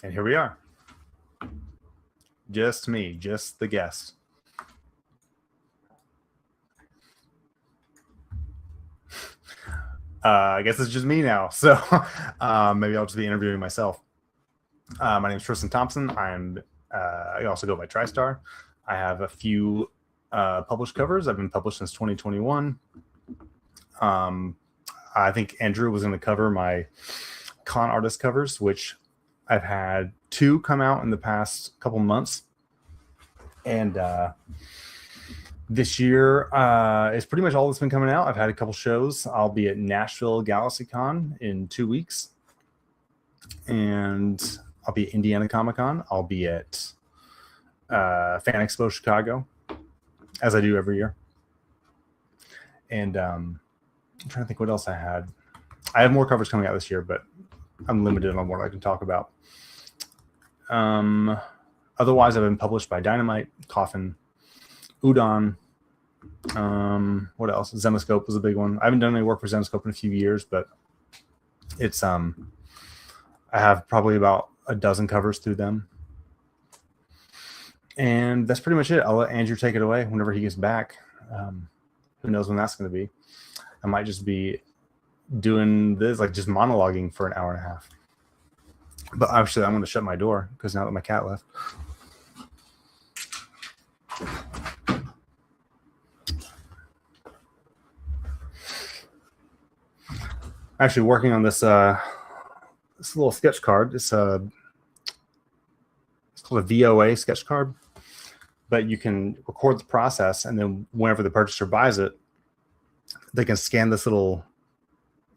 And here we are. Just me, just the guest. I guess it's just me now. So maybe I'll just be interviewing myself. My name is Tristan Thompson. I also go by Tristar. I have a few published covers. I've been published since 2021. I think Andrew was going to cover my con artist covers, which I've had 2 come out in the past couple months. And this year is pretty much all that's been coming out. I've had a couple shows. I'll be at Nashville GalaxyCon in 2 weeks. And I'll be at Indiana Comic Con. I'll be at Fan Expo Chicago, as I do every year. And I'm trying to think what else I had. I have more covers coming out this year, but I'm limited on what I can talk about. Otherwise, I've been published by Dynamite, Coffin, Udon. What else? Zenoscope was a big one. I haven't done any work for Zenoscope in a few years, but it's I have probably about a dozen covers through them. And that's pretty much it. I'll let Andrew take it away whenever he gets back. Who knows when that's going to be. I might just be doing this, like just monologuing for an hour and a half. But actually, I'm going to shut my door because now that my cat left. Actually working on this this little sketch card. It's called a VOA sketch card, but you can record the process, and then whenever the purchaser buys it, they can scan this little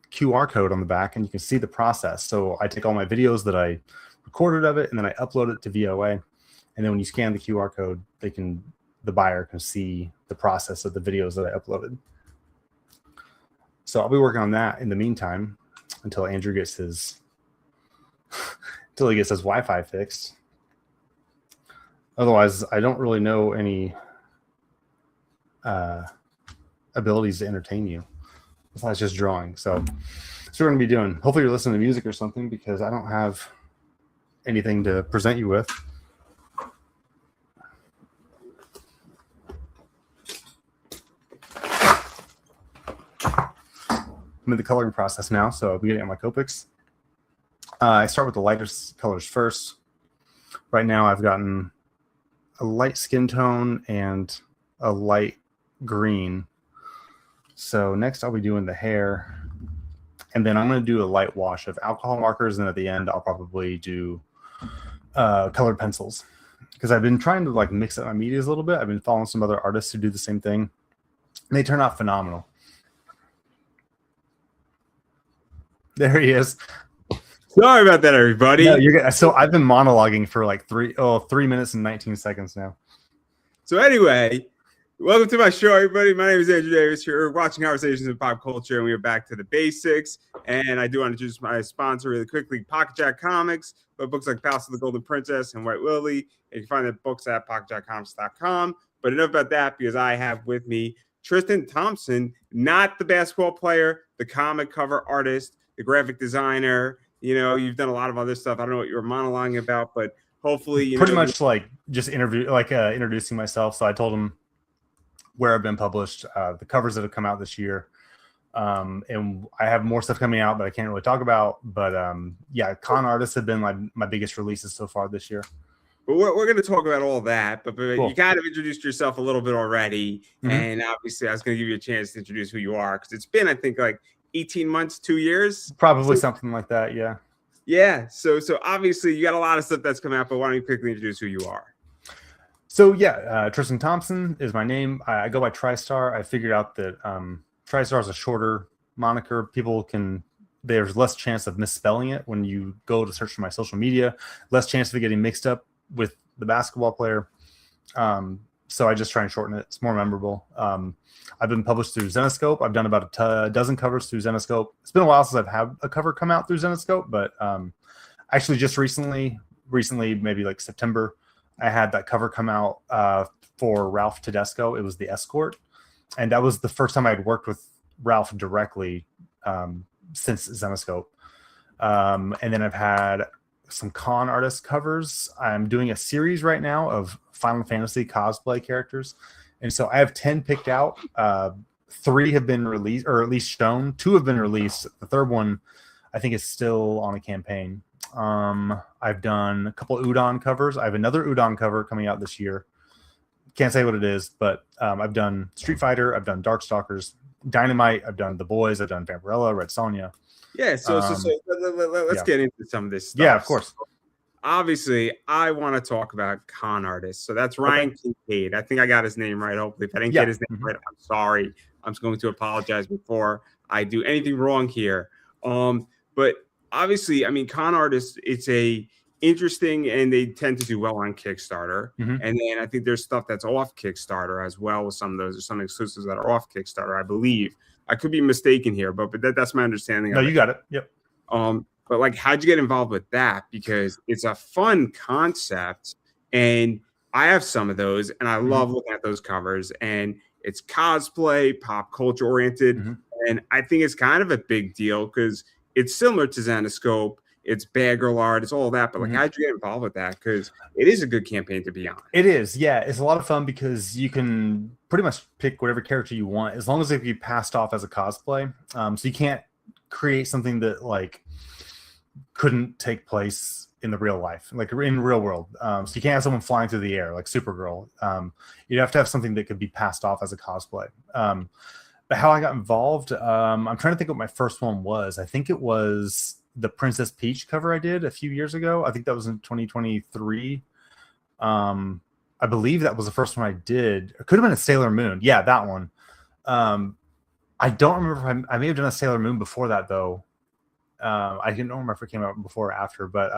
QR code on the back, and you can see the process. So I take all my videos that I recorded of it, and then I upload it to VOA, and then when you scan the QR code, the buyer can see the process of the videos that I uploaded. So I'll be working on that in the meantime until Andrew gets his Wi-Fi fixed. Otherwise, I don't really know any abilities to entertain you besides just drawing. So that's what we're going to be doing. Hopefully you're listening to music or something, because I don't have anything to present you with. I'm in the coloring process now, so I'll be getting at my Copics. I start with the lightest colors first. Right now I've gotten a light skin tone and a light green. So next I'll be doing the hair, and then I'm going to do a light wash of alcohol markers, and at the end I'll probably do colored pencils, because I've been trying to like mix up my medias a little bit. I've been following some other artists who do the same thing, and they turn out phenomenal. There he is. Sorry about that, everybody. No, you're good. So I've been monologuing for like 3 minutes and 19 seconds now. So anyway, welcome to my show, everybody. My name is Andrew Davis. You're watching Conversations in Pop Culture, and we are back to the basics. And I do want to introduce my sponsor really quickly, Pocket Jack Comics, but books like Palace of the Golden Princess and White Lily. And you can find the books at pocketjackcomics.com. But enough about that, because I have with me Tristan Thompson, not the basketball player, the comic cover artist, the graphic designer. You know, you've done a lot of other stuff. I don't know what you were monologuing about, but hopefully, pretty much like just introducing myself. So I told him where I've been published, the covers that have come out this year, and I have more stuff coming out that I can't really talk about. But yeah, con artists have been my biggest releases so far this year. But we're going to talk about all that, but cool. You kind of introduced yourself a little bit already, and obviously I was going to give you a chance to introduce who you are, because it's been, I think, like 18 months, 2 years, probably something like that. Yeah. So obviously you got a lot of stuff that's come out, but why don't you quickly introduce who you are? So yeah, Tristan Thompson is my name. I go by Tristar. I figured out that Tristar is a shorter moniker. There's less chance of misspelling it when you go to search for my social media, less chance of it getting mixed up with the basketball player. So I just try and shorten it. It's more memorable. I've been published through Zenoscope. I've done about a dozen covers through Zenoscope. It's been a while since I've had a cover come out through Zenoscope, but actually just recently, maybe like September, I had that cover come out for Ralph Tedesco. It was the Escort, and that was the first time I had worked with Ralph directly since Zenoscope. And then I've had some con artist covers. I'm doing a series right now of Final Fantasy cosplay characters, and so I have 10 picked out. 3 have been released, or at least shown. 2 have been released. The third one, I think, is still on a campaign. I've done a couple Udon covers. I have another Udon cover coming out this year. Can't say what it is, but I've done Street Fighter, I've done Darkstalkers, Dynamite, I've done The Boys, I've done Vampirella, Red Sonja. Yeah, so let's get into some of this stuff. Yeah, of course. So, obviously, I want to talk about con artists. So that's Ryan Kincaid. I think I got his name right. Hopefully, if I didn't get his name right, I'm sorry. I'm just going to apologize before I do anything wrong here. But obviously, I mean, con artists, it's a interesting, and they tend to do well on Kickstarter. And then I think there's stuff that's off Kickstarter as well with some of those. There's some exclusives that are off Kickstarter, I believe. I could be mistaken here, but that's my understanding. No, you got it. Yep. But like, how'd you get involved with that? Because it's a fun concept, and I have some of those, and I love looking at those covers. And it's cosplay, pop culture oriented, and I think it's kind of a big deal because it's similar to Xenoscope. It's bad girl art, it's all that. But like, how'd you get involved with that? Because it is a good campaign to be on. It is, yeah. It's a lot of fun because you can pretty much pick whatever character you want as long as it can be passed off as a cosplay. So you can't create something that like couldn't take place in the real life, like in real world. So you can't have someone flying through the air like Supergirl. You'd have to have something that could be passed off as a cosplay. But how I got involved, I'm trying to think what my first one was. I think it was the Princess Peach cover I did a few years ago. I think that was in 2023. I believe that was the first one I did. It could have been a Sailor Moon. Yeah, that one. I don't remember if I may have done a Sailor Moon before that, though. I don't remember if it came out before or after, but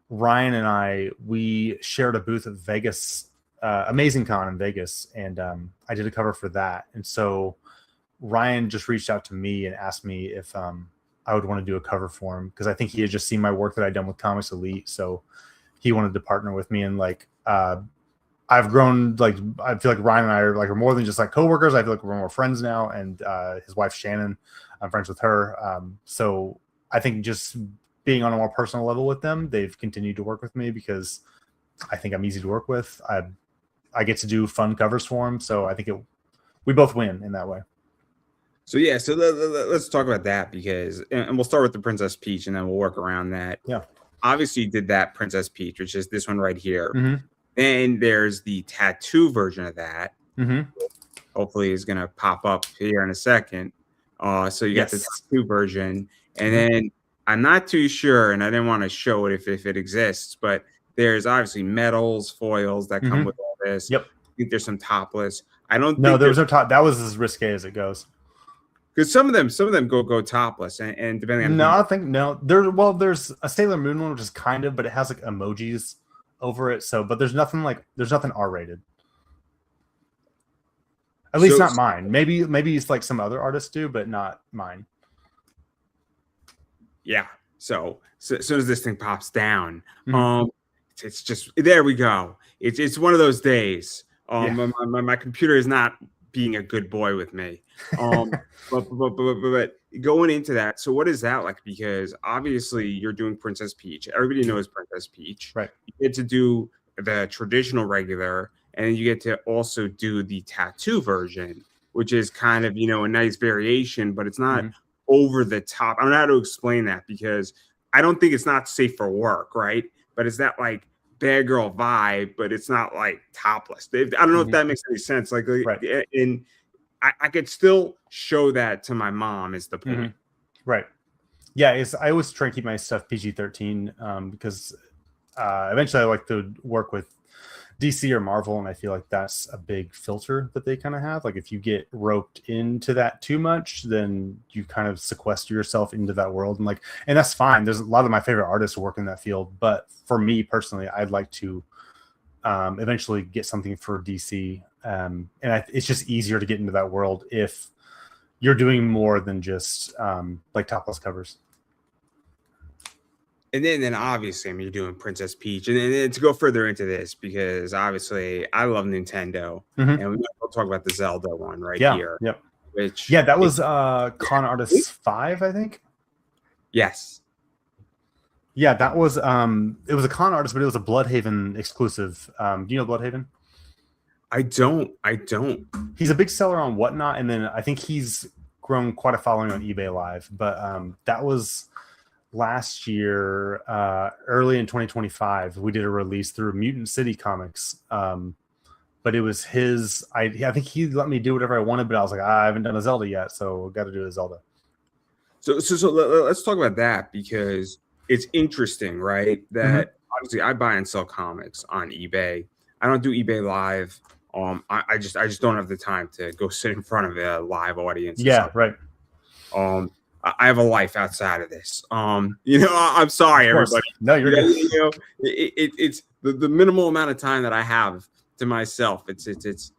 Ryan and we shared a booth at Vegas, Amazing Con in Vegas, and I did a cover for that. And so Ryan just reached out to me and asked me if I would want to do a cover for him, because I think he had just seen my work that I'd done with Comics Elite. So he wanted to partner with me, and like I've grown, like I feel like Ryan and I are more than just like coworkers. I feel like we're more friends now, and his wife Shannon, I'm friends with her. So I think just being on a more personal level with them, they've continued to work with me because I think I'm easy to work with. I get to do fun covers for them, so I think we both win in that way. So yeah, so let's talk about that, because, and we'll start with the Princess Peach, and then we'll work around that. Yeah. Obviously, you did that Princess Peach, which is this one right here. Then there's the tattoo version of that. Hopefully, is going to pop up here in a second. So you got the tattoo version, and then I'm not too sure, and I didn't want to show it if it exists, but there's obviously medals, foils that come with all this. Yep. I think there's some topless. I don't. No, there was no top. That was as risque as it goes. Because some of them go topless, and depending on I think there's a Sailor Moon one, which is kind of, but it has like emojis over it. So, but there's nothing R-rated. At least not mine. Maybe it's like some other artists do, but not mine. Yeah. So as soon as this thing pops down, it's just, there we go. It's one of those days. My computer is not being a good boy with me. But going into that, so what is that like? Because obviously you're doing Princess Peach. Everybody knows Princess Peach. Right. You get to do the traditional regular, and then you get to also do the tattoo version, which is kind of, a nice variation, but it's not over the top. I don't know how to explain that, because I don't think it's not safe for work, right? But it's that like bad girl vibe, but it's not like topless. I don't know if that makes any sense. Like, right. And I could still show that to my mom is the point. Right. Yeah. I always try to keep my stuff PG-13 because eventually I like to work with DC or Marvel, and I feel like that's a big filter that they kind of have. Like if you get roped into that too much, then you kind of sequester yourself into that world, and that's fine. There's a lot of my favorite artists who work in that field, but for me personally, I'd like to eventually get something for DC, it's just easier to get into that world if you're doing more than just like topless covers. And then obviously, you're doing Princess Peach. And then to go further into this, because obviously I love Nintendo. And we'll talk about the Zelda one here. Yep. Which that was Con Artists 5, I think. Yes. Yeah, that was it was a con artist, but it was a Bloodhaven exclusive. Do you know Bloodhaven? I don't. I don't. He's a big seller on Whatnot, and then I think he's grown quite a following on eBay Live. But that was last year, early in 2025. We did a release through Mutant City Comics. But it was his. I think he let me do whatever I wanted, but I was like, I haven't done a Zelda yet, so got to do a Zelda. So let's talk about that because it's interesting, right? That obviously I buy and sell comics on eBay. I don't do eBay Live. I just don't have the time to go sit in front of a live audience. Yeah, right. I have a life outside of this. I'm sorry, everybody. No, you're good. It's the minimal amount of time that I have to myself. It's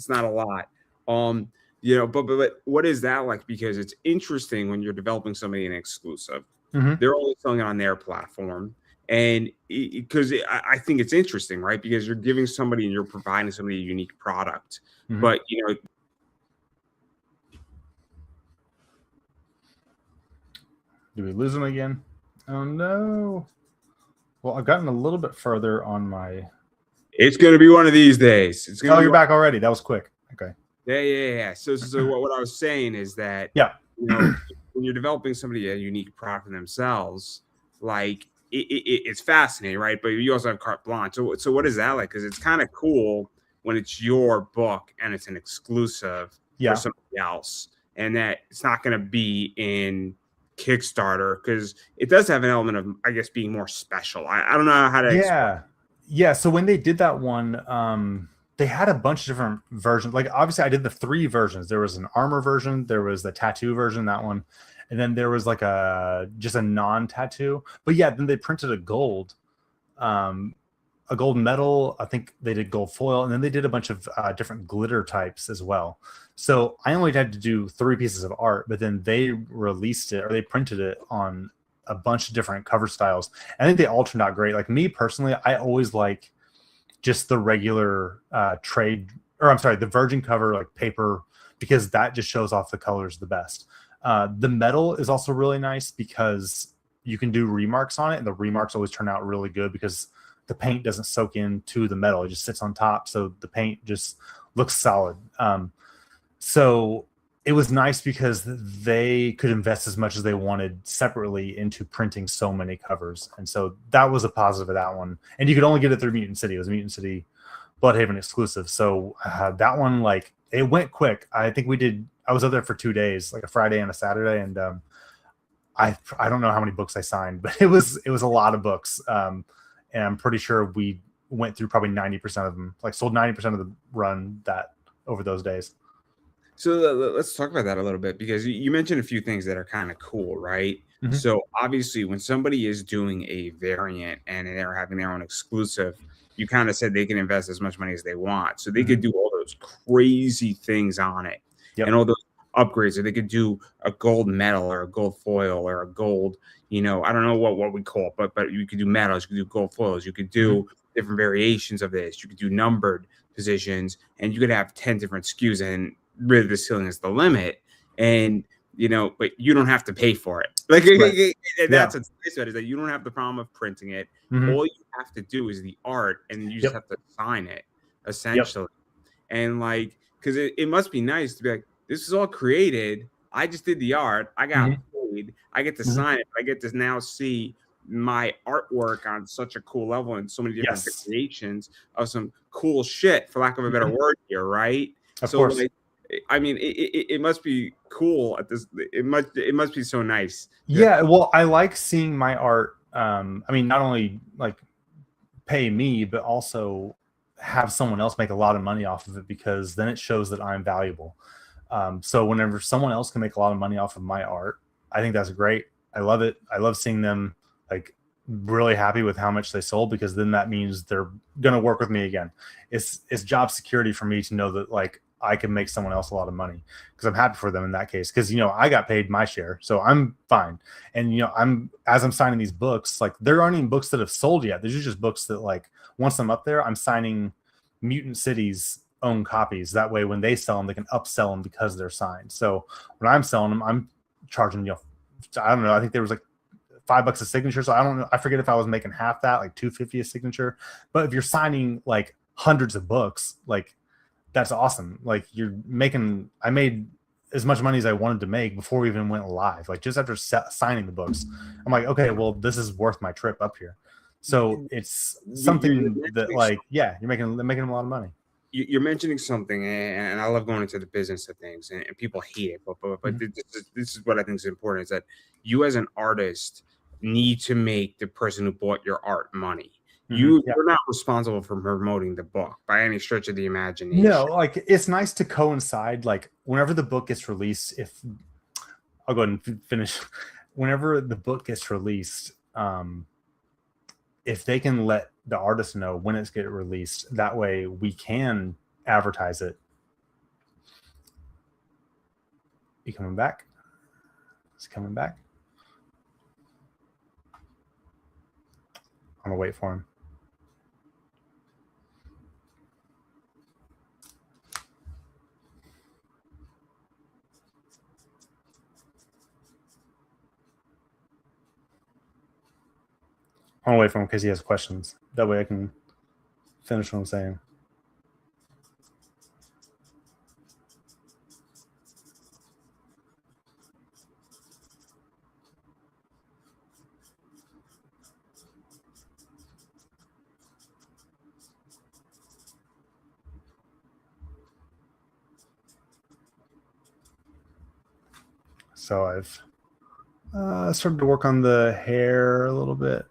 not a lot. But what is that like? Because it's interesting when you're developing somebody an exclusive. They're only selling it on their platform. And because I think it's interesting, right? Because you're giving somebody and you're providing somebody a unique product. But, do we lose him again? Oh, no. Well, I've gotten a little bit further on my... It's going to be one of these days. You're back already. That was quick. Okay. Yeah. So what I was saying is that, when you're developing somebody a unique product for themselves, like it's fascinating, right? But you also have carte blanche. So what is that like? Because it's kind of cool when it's your book and it's an exclusive for somebody else, and that it's not going to be in Kickstarter because it does have an element of, I guess, being more special. I don't know how to. Yeah. So when they did that one, they had a bunch of different versions. Like obviously I did the 3 versions. There was an armor version, there was the tattoo version, that one, and then there was like just a non-tattoo. But yeah, then they printed a gold medal. I think they did gold foil, and then they did a bunch of different glitter types as well. So I only had to do 3 pieces of art, but then they released it, or they printed it on a bunch of different cover styles. I think they all turned out great. Like me personally, I always like just the regular the virgin cover, like paper, because that just shows off the colors the best. The metal is also really nice because you can do remarks on it, and the remarks always turn out really good because the paint doesn't soak into the metal. It just sits on top, so the paint just looks solid. So it was nice because they could invest as much as they wanted separately into printing so many covers. And so that was a positive of that one. And you could only get it through Mutant City. It was Mutant City Bloodhaven exclusive. So that one, like, it went quick. I think I was up there for 2 days, like a Friday and a Saturday. And I don't know how many books I signed, but it was a lot of books. And I'm pretty sure we went through probably 90% of them, like sold 90% of the run that over those days. So let's talk about that a little bit, because you mentioned a few things that are kind of cool, right? So obviously when somebody is doing a variant and they're having their own exclusive, you kind of said they can invest as much money as they want. So they could do all those crazy things on it and all those upgrades. Or they could do a gold medal or a gold foil or a gold, I don't know what we call it, but you could do medals, you could do gold foils, you could do different variations of this, you could do numbered positions, and you could have 10 different SKUs, and really the ceiling is the limit. And but you don't have to pay for it. Like that's what's nice about it, is that you don't have the problem of printing it. All you have to do is the art, and you just have to sign it, essentially. And like, because it must be nice to be like, this is all created, I just did the art, I got paid, I get to sign it, but I get to now see my artwork on such a cool level and so many different variations of some cool shit, for lack of a better word here, right? Of course. Like, I mean, it must be cool at this. It must be so nice. Yeah, well, I like seeing my art. I mean, not only like pay me, but also have someone else make a lot of money off of it, because then it shows that I'm valuable. So whenever someone else can make a lot of money off of my art, I think that's great. I love it. I love seeing them like really happy with how much they sold, because then that means they're gonna work with me again. It's job security for me to know that like I can make someone else a lot of money, because I'm happy for them in that case, because I got paid my share, so I'm fine. And I'm signing these books, like there aren't even books that have sold yet. There's just books that, like, once I'm up there, I'm signing Mutant City's own copies. That way when they sell them, they can upsell them because they're signed. So when I'm selling them, I'm charging I don't know, I think there was like $5 a signature. So I don't know. I forget if I was making half that, like $250 a signature. But if you're signing like hundreds of books, like that's awesome. Like I made as much money as I wanted to make before we even went live. Like just after signing the books, I'm like, okay, well, this is worth my trip up here. So it's something that like, yeah, you're making them a lot of money. You're mentioning something, and I love going into the business of things, and people hate it, but this is what I think is important: is that you as an artist need to make the person who bought your art money. You're not responsible for promoting the book by any stretch of the imagination. No, like it's nice to coincide. Like whenever the book gets released, if I'll go ahead and finish, whenever the book gets released, if they can let the artist know when it's getting released, that way we can advertise it. You coming back? It's coming back. I'm gonna wait for him. I'm gonna wait for him because he has questions. That way I can finish what I'm saying. So I've started to work on the hair a little bit.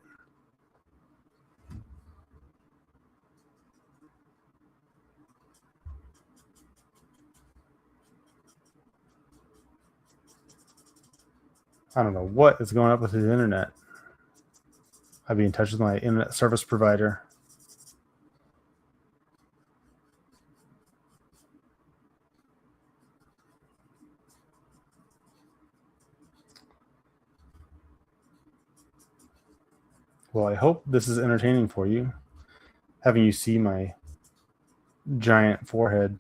I don't know what is going up with his internet. I'll be in touch with my internet service provider. Well, I hope this is entertaining for you, having you see my giant forehead.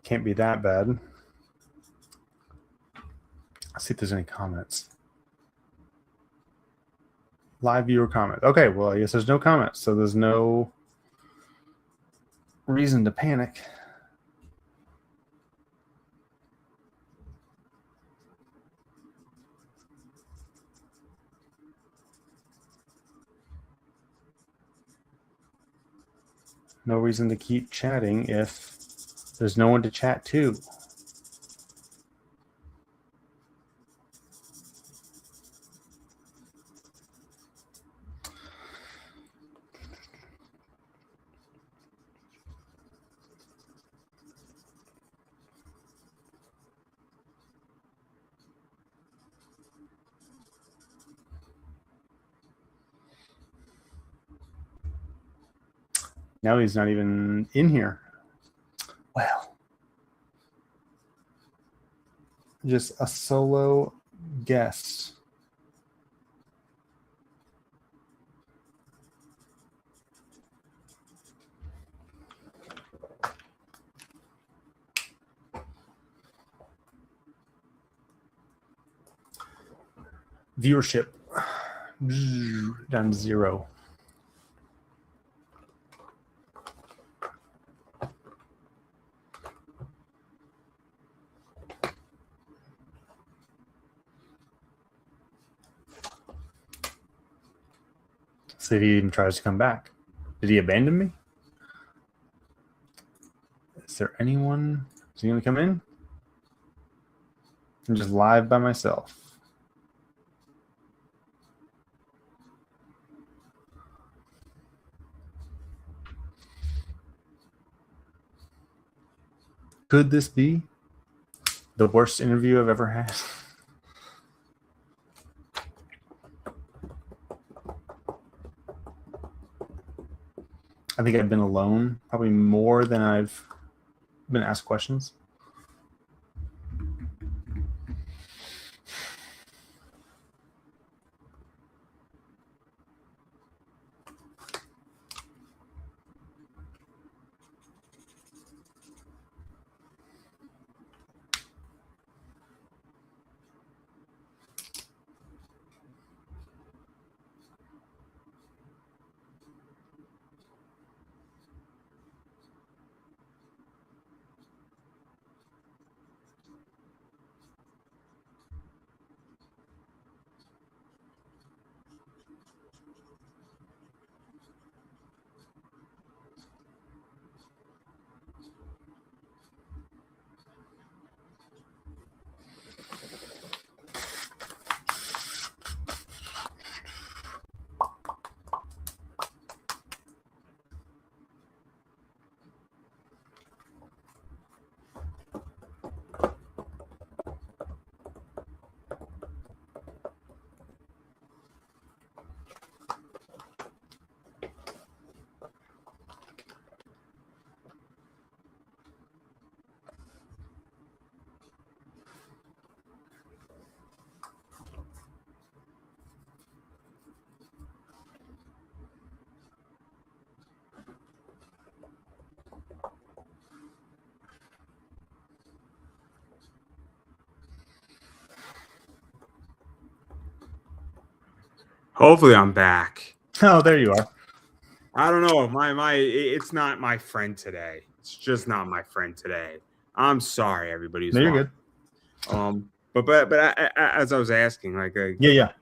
Can't be that bad. Let's see if there's any comments. Live viewer comment. Okay, well, I guess there's no comments, so there's no reason to panic. No reason to keep chatting if there's no one to chat to. Now he's not even in here. Well, just a solo guest. Viewership down to 0. See if he even tries to come back. Did he abandon me? Is there anyone? Is he going to come in? I'm just live by myself. Could this be the worst interview I've ever had? I think I've been alone probably more than I've been asked questions. Hopefully, I'm back. Oh, there you are. I don't know. It's not my friend today. It's just not my friend today. I'm sorry, everybody who's No, you're watching. good. But as I was asking, Yeah.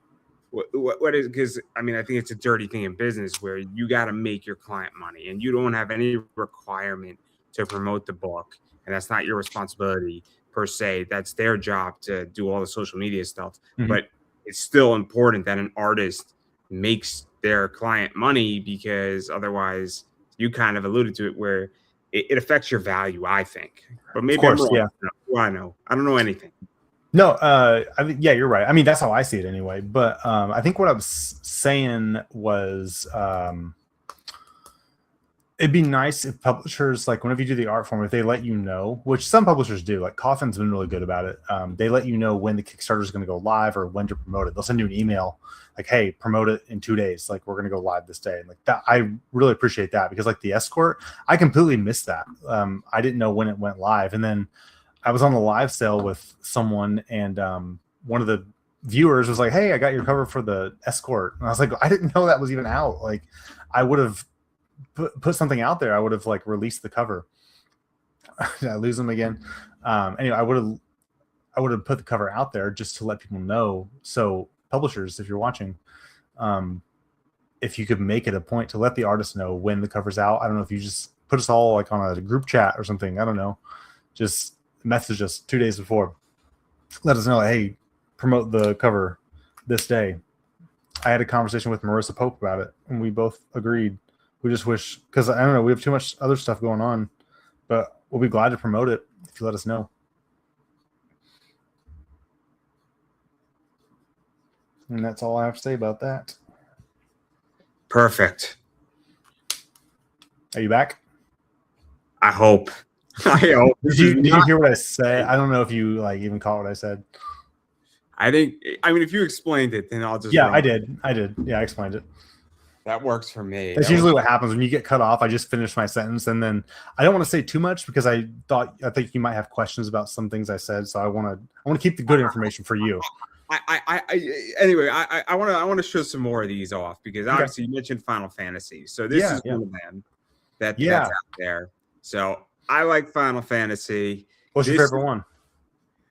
what is, because I mean, I think it's a dirty thing in business where you got to make your client money and you don't have any requirement to promote the book, and that's not your responsibility per se. That's their job to do all the social media stuff. Mhm. But it's still important that an artist makes their client money, because otherwise, you kind of alluded to it, where it affects your value, I think. But maybe course, I'm wrong. yeah. I know. I don't know anything. No, I mean, yeah, you're right. I mean, that's how I see it anyway. But I think what I was saying was it'd be nice if publishers, like whenever you do the art form, if they let you know, which some publishers do, like Coffin's been really good about it. They let you know when the Kickstarter is going to go live or when to promote it. They'll send you an email like, hey, promote it in 2 days. Like, we're going to go live this day. And like that, I really appreciate that, because like the escort, I completely missed that. I didn't know when it went live. And then I was on the live sale with someone, and one of the viewers was like, hey, I got your cover for the escort. And I was like, I didn't know that was even out. Like, I would have put something out there. I would have like released the cover. Did I lose them again? Anyway, I would have put the cover out there just to let people know. So publishers, if you're watching, if you could make it a point to let the artist know when the cover's out. I don't know if you just put us all like on a group chat or something. I don't know. Just message us 2 days before. Let us know, hey, promote the cover this day. I had a conversation with Marissa Pope about it, and we both agreed. We just wish, because I don't know, we have too much other stuff going on, but we'll be glad to promote it if you let us know. And that's all I have to say about that. Perfect. Are you back? I hope. I hope. Did you hear what I said? I don't know if you like even caught what I said. I think. I mean, if you explained it, then I'll just. Yeah, I did. Yeah, I explained it. That works for me. That's usually what happens when you get cut off. I just finish my sentence, and then I don't want to say too much because I think you might have questions about some things I said. So I want to keep the good information for you. Anyway, I want to show some more of these off, because obviously you mentioned Final Fantasy, so this is one of them that's out there. So I like Final Fantasy. What's your favorite one?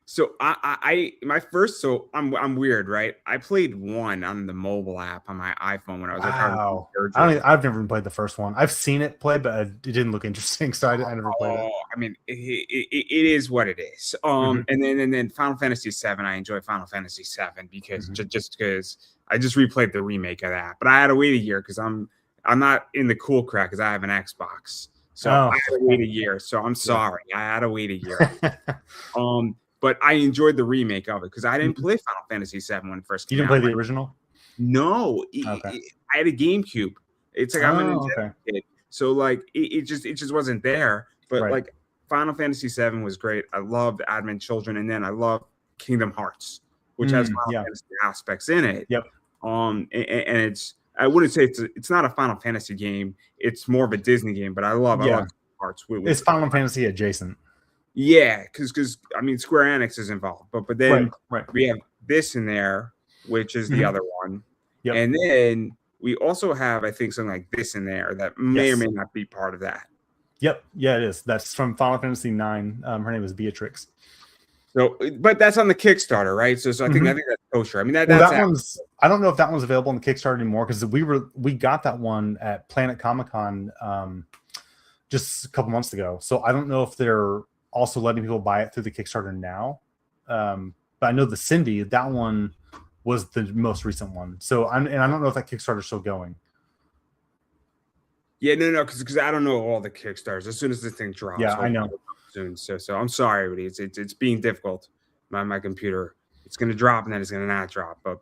So I'm weird, right? I played one on the mobile app on my iPhone when I was wow. I've never even played the first one. I've seen it play, but it didn't look interesting, so I never played it. I mean, it is what it is. And then Final Fantasy VII. I enjoy Final Fantasy VII because just because I just replayed the remake of that, but I had to wait a year because I'm not in the cool crack because I have an Xbox, so I had to wait a year. So I'm sorry, I had to wait a year. But I enjoyed the remake of it because I didn't play Final Fantasy VII when it first came out. You didn't play the original? No. I had a GameCube. It's like I'm a Nintendo kid. So like it just wasn't there. But like Final Fantasy VII was great. I loved Advent Children, and then I love Kingdom Hearts, which has Final Fantasy aspects in it. Yep. And it's, I wouldn't say it's not a Final Fantasy game. It's more of a Disney game, but I love Kingdom Hearts. It's Final Fantasy adjacent. Yeah, because I mean Square Enix is involved, but then we have this in there, which is the other one, and then we also have, I think, something like this in there that may or may not be part of that. Yep, yeah, it is. That's from Final Fantasy IX. Her name is Beatrix. So, but that's on the Kickstarter, right? So I think that's kosher. I mean, that one's. I don't know if that one's available on the Kickstarter anymore, because we got that one at Planet Comic Con just a couple months ago. So I don't know if they're also letting people buy it through the Kickstarter now, but I know the Cindy, that one was the most recent one. So I don't know if that Kickstarter is still going. Yeah, no, because I don't know all the Kickstarters. As soon as this thing drops, I know soon. So I'm sorry, everybody. It's being difficult. My computer, it's going to drop and then it's going to not drop. But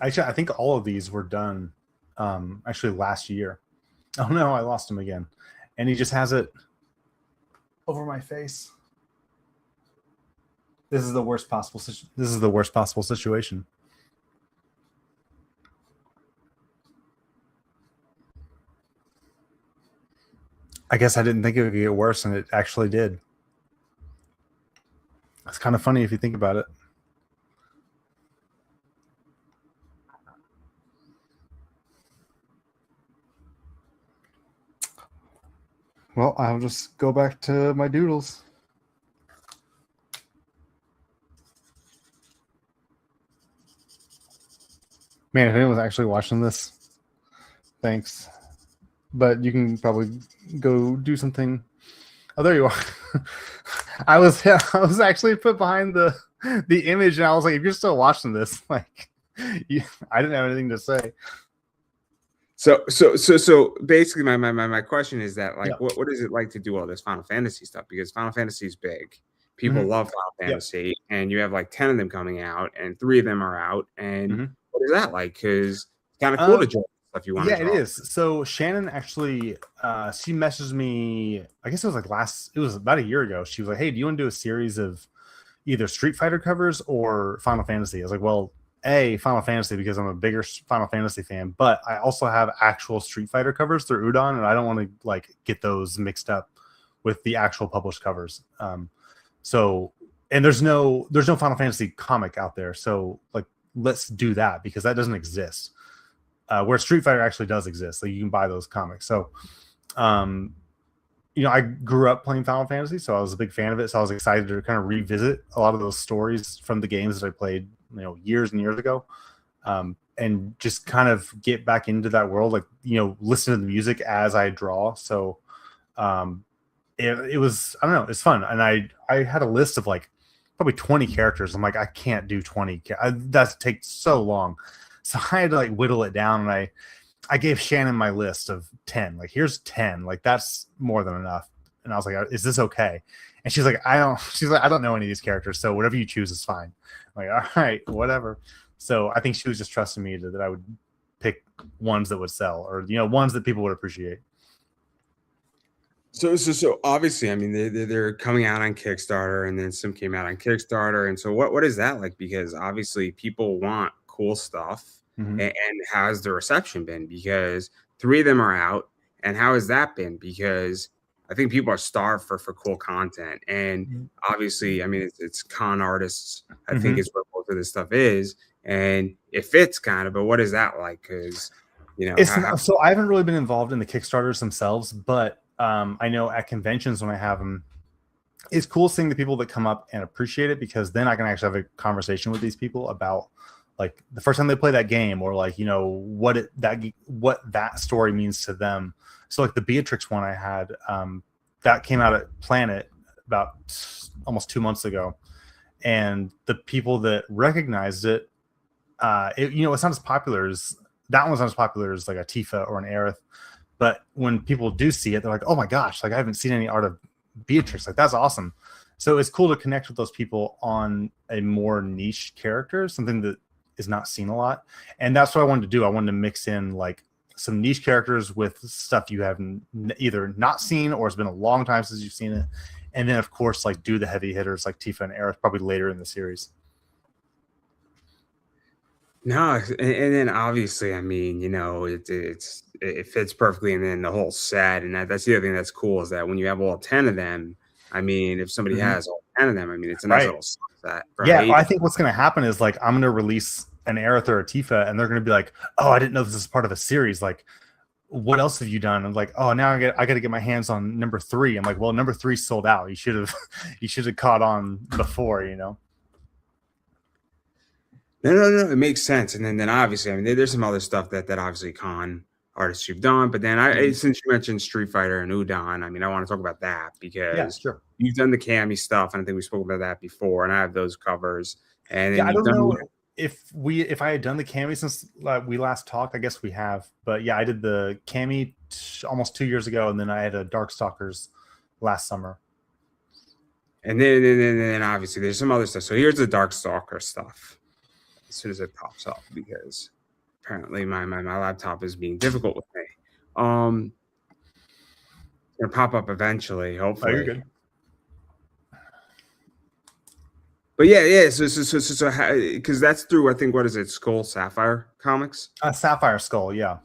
actually, I think all of these were done actually last year. Oh no, I lost him again. And he just has it over my face. This is the worst possible. This is the worst possible situation. I guess I didn't think it would get worse, and it actually did. It's kind of funny if you think about it. Well, I'll just go back to my doodles. Man, if anyone's actually watching this, thanks. But you can probably go do something. Oh, there you are. I was actually put behind the image, and I was like, if you're still watching this, like, I didn't have anything to say. So basically, my question is that, like, what is it like to do all this Final Fantasy stuff? Because Final Fantasy is big. People love Final Fantasy, and you have like 10 of them coming out, and 3 of them are out. And what is that like? Because it's kind of cool to join stuff you want. Yeah, it is. So Shannon actually, she messaged me. I guess it was it was about a year ago. She was like, "Hey, do you want to do a series of either Street Fighter covers or Final Fantasy?" I was like, "Well, Final Fantasy, because I'm a bigger Final Fantasy fan, but I also have actual Street Fighter covers through Udon, and I don't want to like get those mixed up with the actual published covers." So, and there's no Final Fantasy comic out there, so like let's do that because that doesn't exist. Where Street Fighter actually does exist, like you can buy those comics. So, I grew up playing Final Fantasy, so I was a big fan of it. So I was excited to kind of revisit a lot of those stories from the games that I played, years and years ago, and just kind of get back into that world, like, listen to the music as I draw. So, it was, I don't know, it's fun. And I had a list of like probably 20 characters. I'm like, I can't do 20. That takes so long. So I had to like whittle it down, and I gave Shannon my list of 10. Like, here's 10. Like, that's more than enough. And I was like, is this okay? And she's like, I don't know any of these characters, so whatever you choose is fine. I'm like, all right, whatever. So I think she was just trusting me that I would pick ones that would sell, or ones that people would appreciate. So obviously, I mean, they're coming out on Kickstarter, and then some came out on Kickstarter. And so what is that like? Because obviously people want cool stuff, and how's the reception been? Because 3 of them are out, and how has that been? Because I think people are starved for cool content, and obviously, I mean, it's con artists. I think is what most of this stuff is, and it fits kind of. But what is that like? Because so I haven't really been involved in the Kickstarters themselves, but I know at conventions when I have them, it's cool seeing the people that come up and appreciate it, because then I can actually have a conversation with these people about like the first time they play that game, or like what that story means to them. So like the Beatrix one I had, that came out at Planet about almost 2 months ago, and the people that recognized it, it's not as popular as that one's not as popular as like a Tifa or an Aerith. But when people do see it, they're like, "Oh my gosh! Like I haven't seen any art of Beatrix. Like that's awesome." So it's cool to connect with those people on a more niche character, something that is not seen a lot. And that's what I wanted to do. I wanted to mix in like some niche characters with stuff you haven't either not seen, or it's been a long time since you've seen it. And then of course, like do the heavy hitters like Tifa and Aerith probably later in the series. No, and then obviously, I mean, it fits perfectly, and then the whole set, and that's the other thing that's cool is that when you have all 10 of them, I mean, if somebody has all 10 of them, I mean, it's a nice little set. Right? Yeah, well, I think what's going to happen is like I'm going to release an Aerith or a Tifa, and they're going to be like, "Oh, I didn't know this is part of a series. Like, what else have you done?" And like, "Oh, now I got to get my hands on number 3." I'm like, "Well, number 3 sold out. You should have caught on before, No, it makes sense. And then obviously, I mean, there's some other stuff that obviously con artists you've done. But then since you mentioned Street Fighter and Udon, I mean, I want to talk about that because you've done the Cammy stuff, and I think we spoke about that before. And I have those covers. And I don't know if I had done the Cammy since we last talked. I guess we have, but yeah, I did the Cammy almost 2 years ago, and then I had a Darkstalkers last summer. And then obviously there's some other stuff. So here's the Darkstalker stuff. As soon as it pops up, because apparently my laptop is being difficult with me. It's gonna pop up eventually, hopefully. Oh, you're good. But yeah. So, because that's through, I think, what is it, Skull Sapphire Comics? Sapphire Skull, yeah,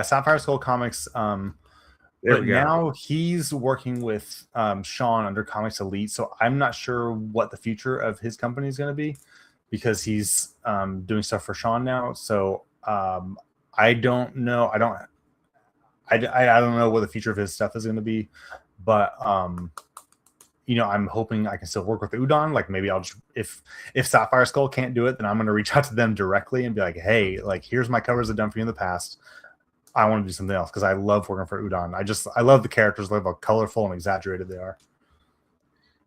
Sapphire Skull Comics. There But we go. now he's working with Sean under Comics Elite, so I'm not sure what the future of his company is going to be because he's doing stuff for Sean now. So I don't know. I don't know what the future of his stuff is going to be, but I'm hoping I can still work with Udon. Like maybe I'll just if Sapphire Skull can't do it, then I'm going to reach out to them directly and be like, hey, like here's my covers I've done for you in the past. I want to do something else because I love working for Udon. I love the characters, love how colorful and exaggerated they are.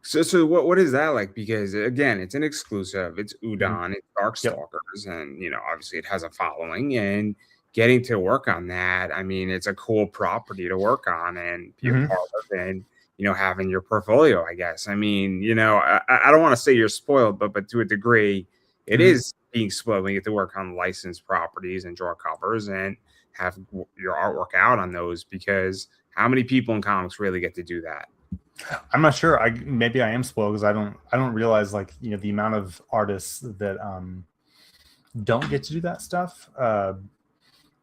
So what is that like? Because again, it's an exclusive. It's Mhm. Udon, it's Yep. Darkstalkers, and obviously it has a following. And getting to work on that, I mean, it's a cool property to work on and be a Hmm. part of, and having your portfolio. I guess. I mean, I don't want to say you're spoiled, but to a degree, it Hmm. is being spoiled when you get to work on licensed properties and draw covers and have your artwork out on those. Because how many people in comics really get to do that? I'm not sure. Maybe I am spoiled because I don't realize like the amount of artists that don't get to do that stuff.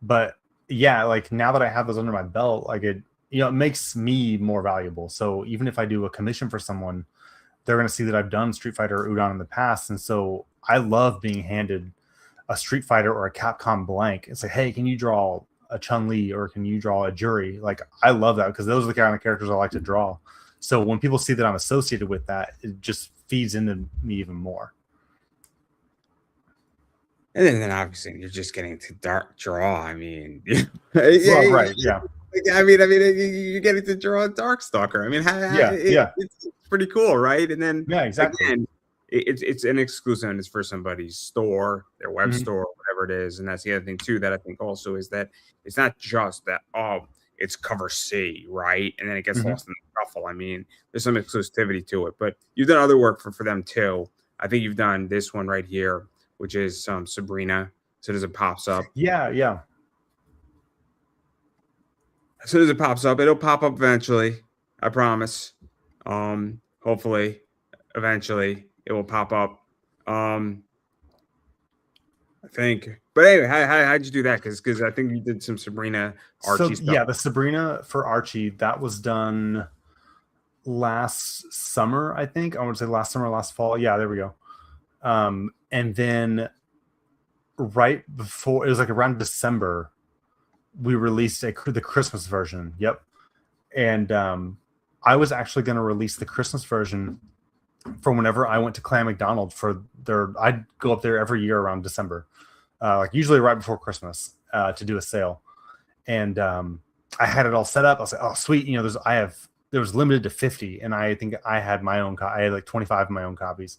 But yeah, like now that I have those under my belt, like it makes me more valuable. So even if I do a commission for someone, they're going to see that I've done Street Fighter or Udon in the past, and so I love being handed a Street Fighter or a Capcom blank. It's like, hey, can you draw a Chun Li or can you draw a Jury? Like I love that because those are the kind of characters I like to draw. So when people see that I'm associated with that, it just feeds into me even more. And then obviously you're just getting to dark draw. I mean, Well, right, yeah, you're getting to draw a Darkstalker. I mean, yeah, yeah, it's pretty cool, right? And then yeah, exactly. again, it's an exclusive and it's for somebody's store, their web Hmm. store, whatever it is. And that's the other thing too that I think also is that it's not just that it's cover C, right? And then it gets Hmm. lost in the shuffle. I mean, there's some exclusivity to it, but you've done other work for them too. I think you've done this one right here, which is Sabrina. As soon as it pops up, Yeah, yeah. as soon as it pops up, it'll pop up eventually. I promise. Hopefully, eventually it will pop up. I think. But anyway, how'd you do that? Because I think you did some Sabrina Archie So stuff. yeah, the Sabrina for Archie that was done last summer. I think I want to say last summer, last fall. Yeah, there we go. And then right before it was like around December, we released the Christmas version. Yep. And I was actually going to release the Christmas version from whenever I went to Clan McDonald for I'd go up there every year around December, like usually right before Christmas, to do a sale. And I had it all set up. I was like, oh, sweet. There was limited to 50. And I think I had I had like 25 of my own copies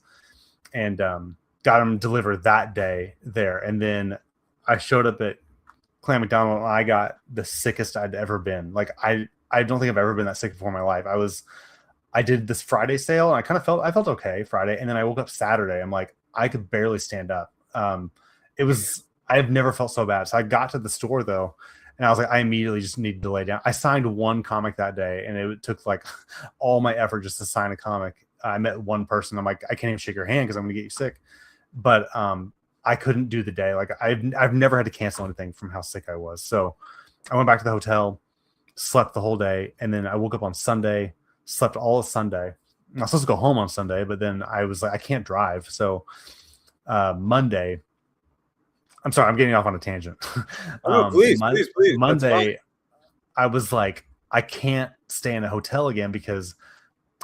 and got them delivered that day there. And then I showed up at Clan McDonald and I got the sickest I'd ever been. Like I don't think I've ever been that sick before in my life. I did this Friday sale and I felt okay Friday. And then I woke up Saturday. I'm like, I could barely stand up. I've never felt so bad. So I got to the store though, and I was like, I immediately just needed to lay down. I signed one comic that day and it took like all my effort just to sign a comic. I met one person. I'm like, I can't even shake your hand because I'm going to get you sick. But I couldn't do the day. Like I've never had to cancel anything from how sick I was. So I went back to the hotel, slept the whole day, and then I woke up on Sunday, slept all of Sunday. I was supposed to go home on Sunday, but then I was like, I can't drive. So Monday, I'm sorry, I'm getting off on a tangent. Oh, no, please. That's fine. Monday, I was like, I can't stay in a hotel again because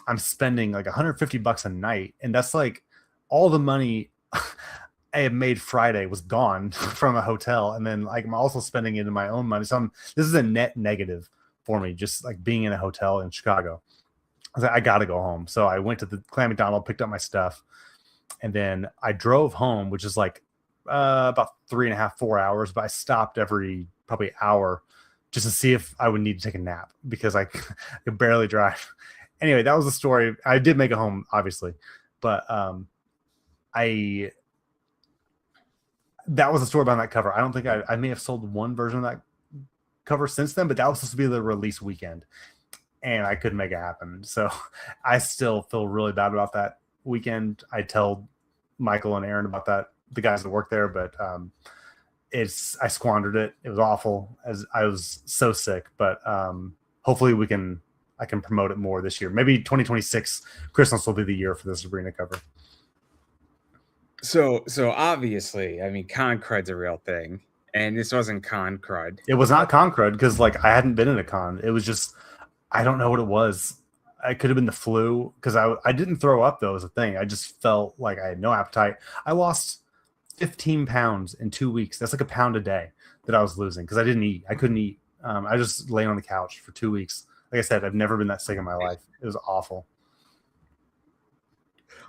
I'm spending like $150 a night, and that's like all the money I had made Friday was gone from a hotel, and then like I'm also spending it in my own money. So this is a net negative for me, just like being in a hotel in Chicago. I was like, I got to go home. So I went to the Clan McDonald, picked up my stuff, and then I drove home, which is like about 3.5, 4 hours. But I stopped every probably hour just to see if I would need to take a nap because I could barely drive. Anyway, that was the story. I did make it home, obviously, but I that was the story behind that cover. I don't think I may have sold one version of that cover since then, but that was supposed to be the release weekend, and I couldn't make it happen. So I still feel really bad about that weekend. I tell Michael and Aaron about that, the guys that work there, but I squandered it. It was awful as I was so sick, but hopefully I can promote it more this year. Maybe 2026 Christmas will be the year for the Sabrina cover. So obviously, I mean, con crud's a real thing, and this wasn't con crud. It was not con crud because like I hadn't been in a con. It was just I don't know what it was. I could have been the flu because I didn't throw up though as a thing. I just felt like I had no appetite. I lost 15 pounds in 2 weeks. That's like a pound a day that I was losing because I didn't eat. I couldn't eat. I just lay on the couch for 2 weeks. Like I said, I've never been that sick in my life. It was awful.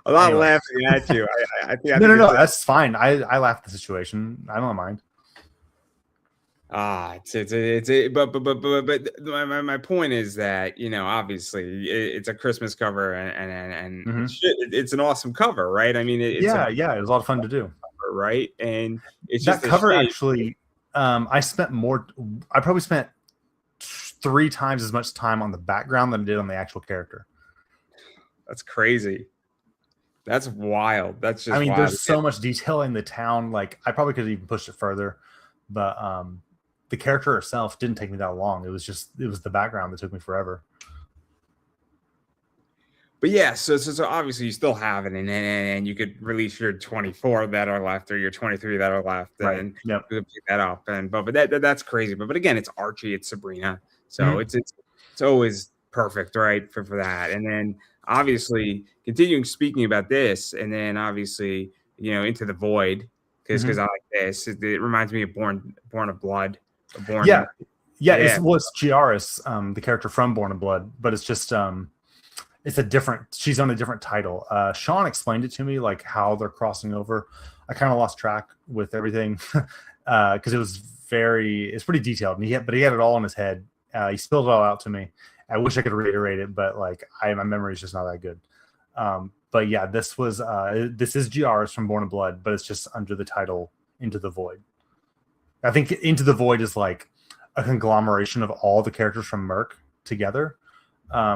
I'm not laughing at you. I think no. That's fine. I laughed at the situation. I don't mind. But my point is that, you know, obviously it's a Christmas cover and it's an awesome cover, right? I mean, it was a lot of fun to do, cover, right? And it's that just cover actually. I probably spent 3 times as much time on the background than I did on the actual character. That's crazy. That's wild. That's just. I mean, wild. There's so much detail in the town. Like I probably could have even pushed it further, but the character herself didn't take me that long. It was the background that took me forever. But yeah, so obviously you still have it, and you could release your 24 that are left or your 23 that are left, right. And yep. pick that up. And but that's crazy. But again, it's Archie, it's Sabrina, so it's always perfect, right, for that. And then obviously continuing speaking about this, and then obviously, you know, Into the Void, because I like this. It reminds me of Born of Blood. It's Giaris, the character from Born of Blood, but it's just she's on a different title. Sean explained it to me, like how they're crossing over. I kind of lost track with everything because it's pretty detailed, and he had it all in his head. He spilled it all out to me. I wish I could reiterate it, but like my memory is just not that good. But yeah, this is Giaris from Born of Blood, but it's just under the title Into the Void. I think Into the Void is like a conglomeration of all the characters from Merc together.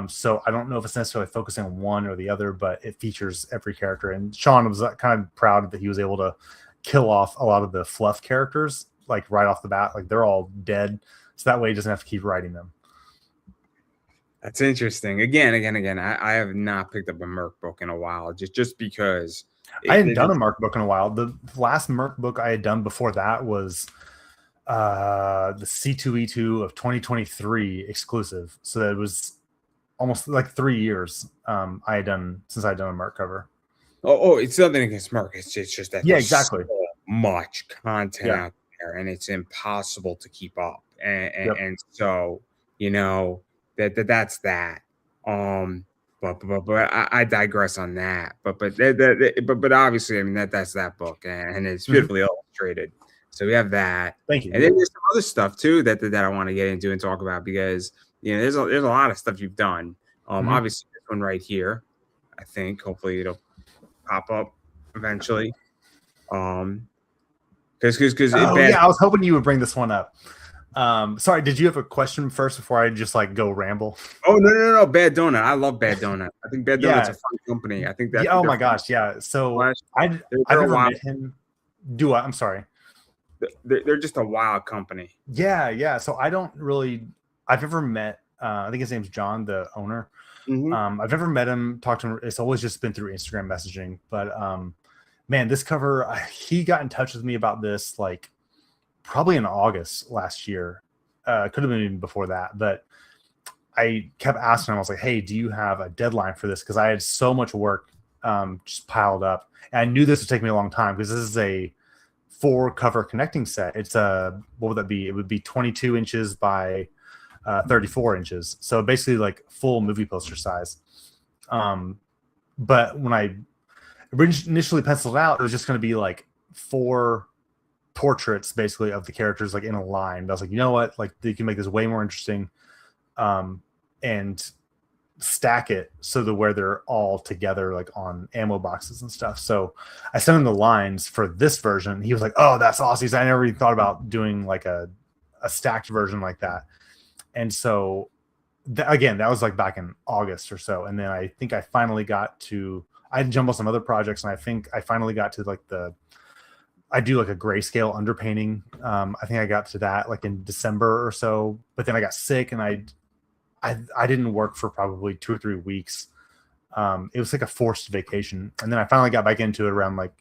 So I don't know if it's necessarily focusing on one or the other, but it features every character. And Sean was kind of proud that he was able to kill off a lot of the fluff characters, like right off the bat. Like they're all dead, so that way he doesn't have to keep writing them. That's interesting. Again, I have not picked up a Merc book in a while, just because I hadn't done a Merc book in a while. The last Merc book I had done before that was the C2E2 of 2023 exclusive. So that was almost like 3 years I had done since I'd done a Merc cover. Oh, it's nothing against Merc. It's just that exactly. So much content out there, and it's impossible to keep up. And so, you know, that's that. But I digress on that. But obviously, I mean that's that book, and it's beautifully illustrated. So we have that. Thank you. And then there's some other stuff too that I want to get into and talk about, because you know there's a lot of stuff you've done. Obviously this one right here, I think hopefully it'll pop up eventually. Because I was hoping you would bring this one up. Sorry, did you have a question first before I just like go ramble? Oh no, Bad Donut. I love Bad Donut. I think Bad Donut's a fun company. I think that. Oh my gosh, yeah. So I've never met him. I'm sorry. They're just a wild company. Yeah. So I've never met. I think his name's John, the owner. I've never met him, talked to him. It's always just been through Instagram messaging. But man, this cover, he got in touch with me about this like probably in August last year. Could have been even before that, but I kept asking him. I was like, "Hey, do you have a deadline for this?" Because I had so much work just piled up, and I knew this would take me a long time because this is a 4-cover connecting set. It's what would that be? It would be 22 inches by 34 inches. So basically like full movie poster size. But when I initially penciled it out, it was just going to be like 4 portraits basically of the characters like in a line. But I was like, you know what? Like you can make this way more interesting and stack it so that where they're all together like on ammo boxes and stuff. So I sent him the lines for this version. He was like, "Oh, that's awesome." I never even thought about doing like a stacked version like that. And so again, that was like back in August or so. And then I think I finally got to I jumped on some other projects, and I think I finally got to like I do like a grayscale underpainting. I think I got to that like in December or so, but then I got sick and I didn't work for probably 2 or 3 weeks. It was like a forced vacation. And then I finally got back into it around like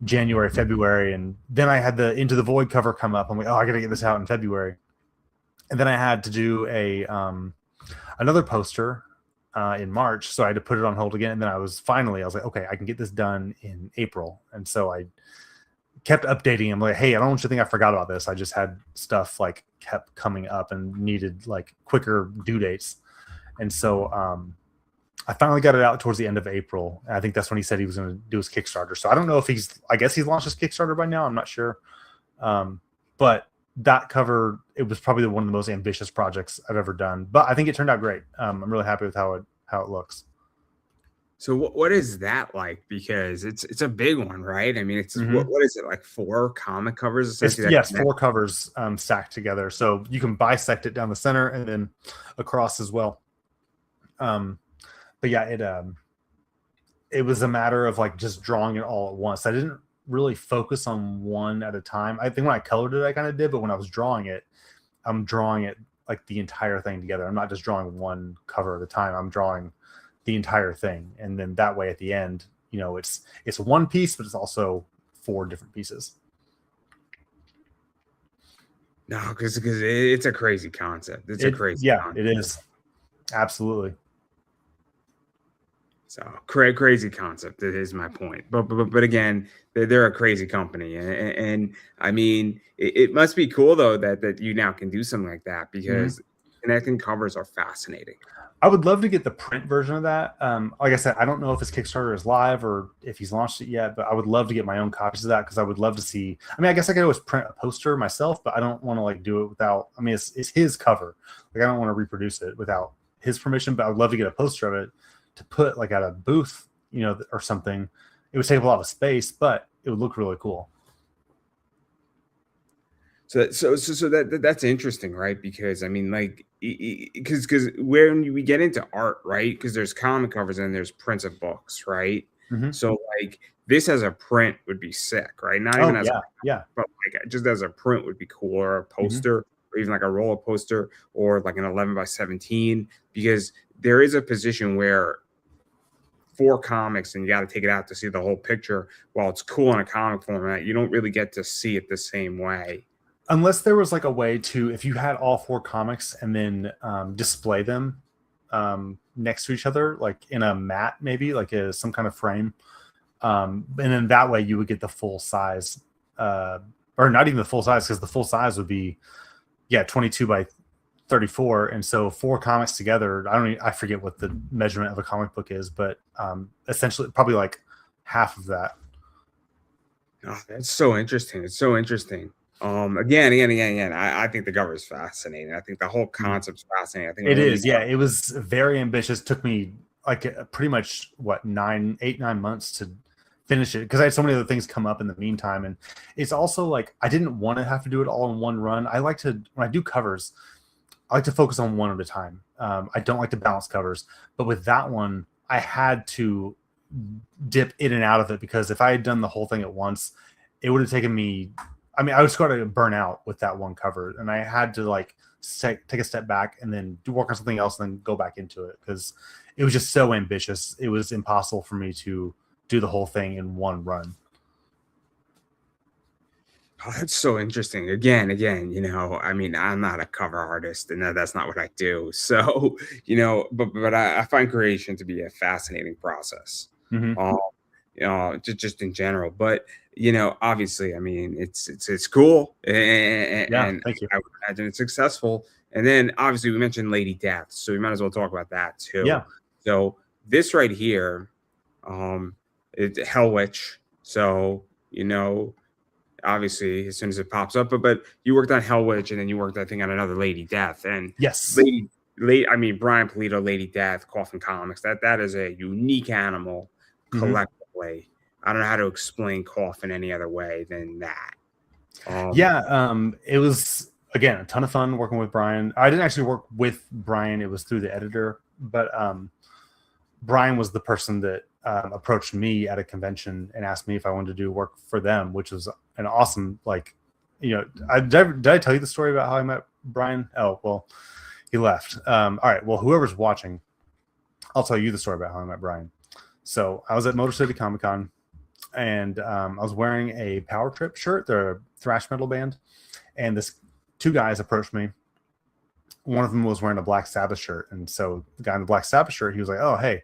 January, February. And then I had the Into the Void cover come up. I'm like, oh, I got to get this out in February. And then I had to do another poster in March. So I had to put it on hold again. And then I was like, okay, I can get this done in April. And so I kept updating him like, hey, I don't want you to think I forgot about this. I just had stuff like kept coming up and needed like quicker due dates. And so I finally got it out towards the end of April. I think that's when he said he was going to do his Kickstarter. So I don't know if I guess he's launched his Kickstarter by now. I'm not sure. But that cover, it was probably one of the most ambitious projects I've ever done, but I think it turned out great. I'm really happy with how it looks. So what is that like? Because it's a big one, right? I mean, it's what is it, like 4 comic covers? Yes, 4 covers stacked together. So you can bisect it down the center and then across as well. But yeah, it was a matter of like just drawing it all at once. I didn't really focus on one at a time. I think when I colored it, I kind of did, but when I was drawing it, I'm drawing it like the entire thing together. I'm not just drawing one cover at a time. I'm drawing the entire thing, and then that way at the end, it's one piece, but it's also 4 different pieces. No, because it's a crazy concept. It's a crazy concept. It is absolutely. So crazy concept. That is my point. But again, they're a crazy company, and I mean, it must be cool though that you now can do something like that, because connecting covers are fascinating. I would love to get the print version of that. Like I said, I don't know if his Kickstarter is live or if he's launched it yet, but I would love to get my own copies of that, because I would love to see. I mean, I guess I could always print a poster myself, but I don't want to like do it without. I mean, it's his cover. Like I don't want to reproduce it without his permission, but I would love to get a poster of it to put like at a booth, or something. It would take up a lot of space, but it would look really cool. So that's interesting, right? Because I mean, like, because when we get into art, right? Because there's comic covers and there's prints of books, right? So like this as a print would be sick, right? Not even as but like just as a print would be cool, or a poster, or even like a roll of poster, or like an 11x17, because there is a position where 4 comics and you got to take it out to see the whole picture. While it's cool in a comic format, you don't really get to see it the same way. Unless there was like a way to, if you had all 4 comics and then display them next to each other, like in a mat, maybe like some kind of frame. And then that way you would get the full size, or not even the full size, because the full size would be, 22 by 34. And so 4 comics together, I forget what the measurement of a comic book is, but essentially probably like half of that. Oh, that's so interesting. It's so interesting. Again, I think the cover is fascinating. I think the whole concept's fascinating. I think it is. Yeah, it was very ambitious. Took me like pretty much 8-9 months to finish it, because I had so many other things come up in the meantime. And it's also like I didn't want to have to do it all in one run. I like to, when I do covers, I like to focus on one at a time. I don't like to balance covers, but with that one, I had to dip in and out of it, because if I had done the whole thing at once, it would have taken me. I mean, I was going to burn out with that one cover, and I had to like take a step back and then work on something else and then go back into it, because it was just so ambitious. It was impossible for me to do the whole thing in one run. Oh, that's so interesting. Again, I mean, I'm not a cover artist, and that's not what I do. So, but I find creation to be a fascinating process. Just in general. But obviously, I mean, it's cool, and thank you. I would imagine it's successful. And then obviously we mentioned Lady Death, so we might as well talk about that too. Yeah. So this right here, it's Hell Witch. So obviously as soon as it pops up, but you worked on Hell Witch, and then you worked, I think, on another Lady Death. And yes, I mean, Brian Pulido, Lady Death, Coffin Comics. That is a unique animal collectively. I don't know how to explain Coffin any other way than that. It was, again, a ton of fun working with Brian. I didn't actually work with Brian. It was through the editor, but Brian was the person that approached me at a convention and asked me if I wanted to do work for them, which was an awesome, like, did I tell you the story about how I met Brian? Oh, well, he left. All right. Well, whoever's watching, I'll tell you the story about how I met Brian. So I was at Motor City Comic Con, and I was wearing a Power Trip shirt. They're a thrash metal band, and two guys approached me. One of them was wearing a Black Sabbath shirt, and so the guy in the Black Sabbath shirt, he was like, "Oh, hey,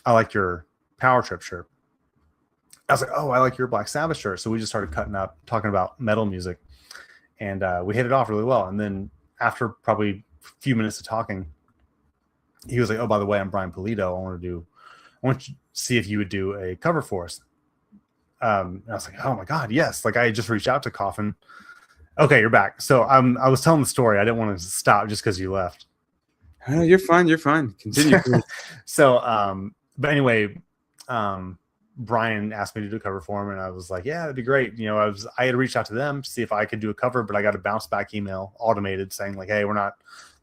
I like your Power Trip shirt." I was like, "Oh, I like your Black Sabbath shirt." So we just started cutting up, talking about metal music, and we hit it off really well. And then after probably a few minutes of talking, he was like, "Oh, by the way, I'm Brian Polito. I want you to see if you would do a cover for us." And I was like, "Oh my God, yes!" Like, I just reached out to Coffin. Okay, you're back. So I was telling the story. I didn't want to stop just because you left. Oh, you're fine. You're fine. Continue. So, but anyway, Brian asked me to do a cover for him, and I was like, "Yeah, that'd be great." I had reached out to them to see if I could do a cover, but I got a bounce back email, automated, saying like, "Hey, we're not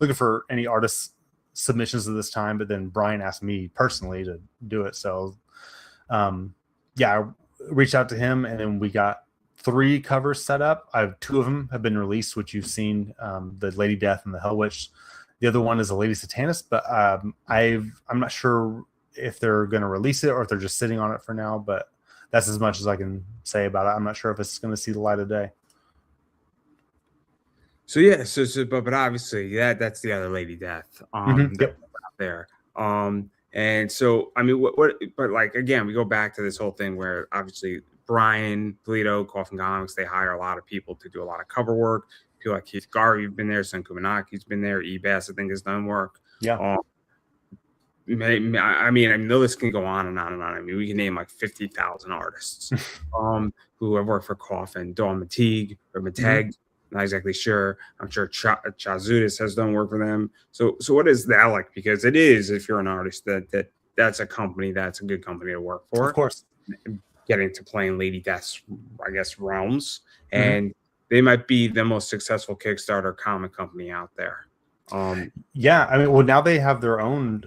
looking for any artist submissions at this time." But then Brian asked me personally to do it, so I reached out to him, and then we got 3 covers set up. 2 of them have been released, which you've seen, the Lady Death and the Hell Witch. The other one is a Lady Satanist, but I'm not sure if they're going to release it or if they're just sitting on it for now. But that's as much as I can say about it. I'm not sure if it's going to see the light of day. So yeah, but obviously that's the other Lady Death. Yep. Out there. And so I mean, but like again, we go back to this whole thing where obviously Brian Polito, Coffin Comics, they hire a lot of people to do a lot of cover work. People like Keith Garvey have been there, Sen Kumanaki's been there, E-Bass I think has done work. Yeah. I mean, the list can go on and on and on. I mean, we can name like 50,000 artists who have worked for Coffin. Dawn Mateague or Mateague, not exactly sure. I'm sure Chazudis has done work for them. So what is that like? Because it is, if you're an artist, that's a company, that's a good company to work for. Of course. Getting to play in Lady Death's, I guess, realms. And they might be the most successful Kickstarter comic company out there. Yeah, I mean, well, now they have their own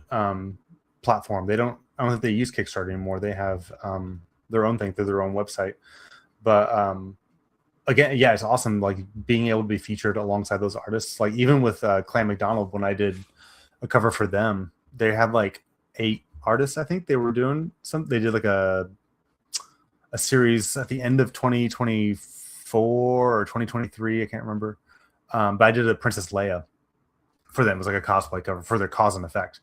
platform. I don't think they use Kickstarter anymore. They have their own thing through their own website. But again, yeah, it's awesome, like being able to be featured alongside those artists. Like even with Clan McDonald, when I did a cover for them, they had like 8 artists. I think they were doing they did like a series at the end of 2024 or 2023. I can't remember. But I did a Princess Leia for them. It was like a cosplay cover for their Cause and Effect.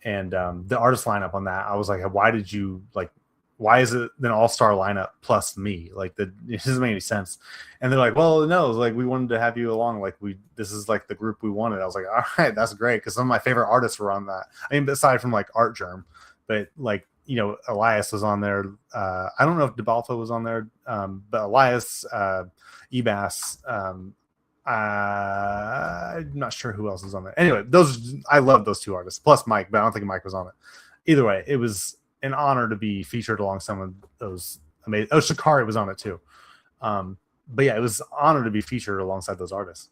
And the artist lineup on that, I was like, why is it an all-star lineup plus me? Like, it doesn't make any sense. And they're like, well, no, like we wanted to have you along. Like this is like the group we wanted. I was like, all right, that's great. Because some of my favorite artists were on that. I mean, aside from like Art Germ, but like, Elias was on there. I don't know if DeBalto was on there, but Elias, E-Bass, I'm not sure who else is on there. Anyway, I love those 2 artists, plus Mike, but I don't think Mike was on it. Either way, it was an honor to be featured along some of those amazing. Oh, Shikari was on it too. But yeah, it was an honor to be featured alongside those artists.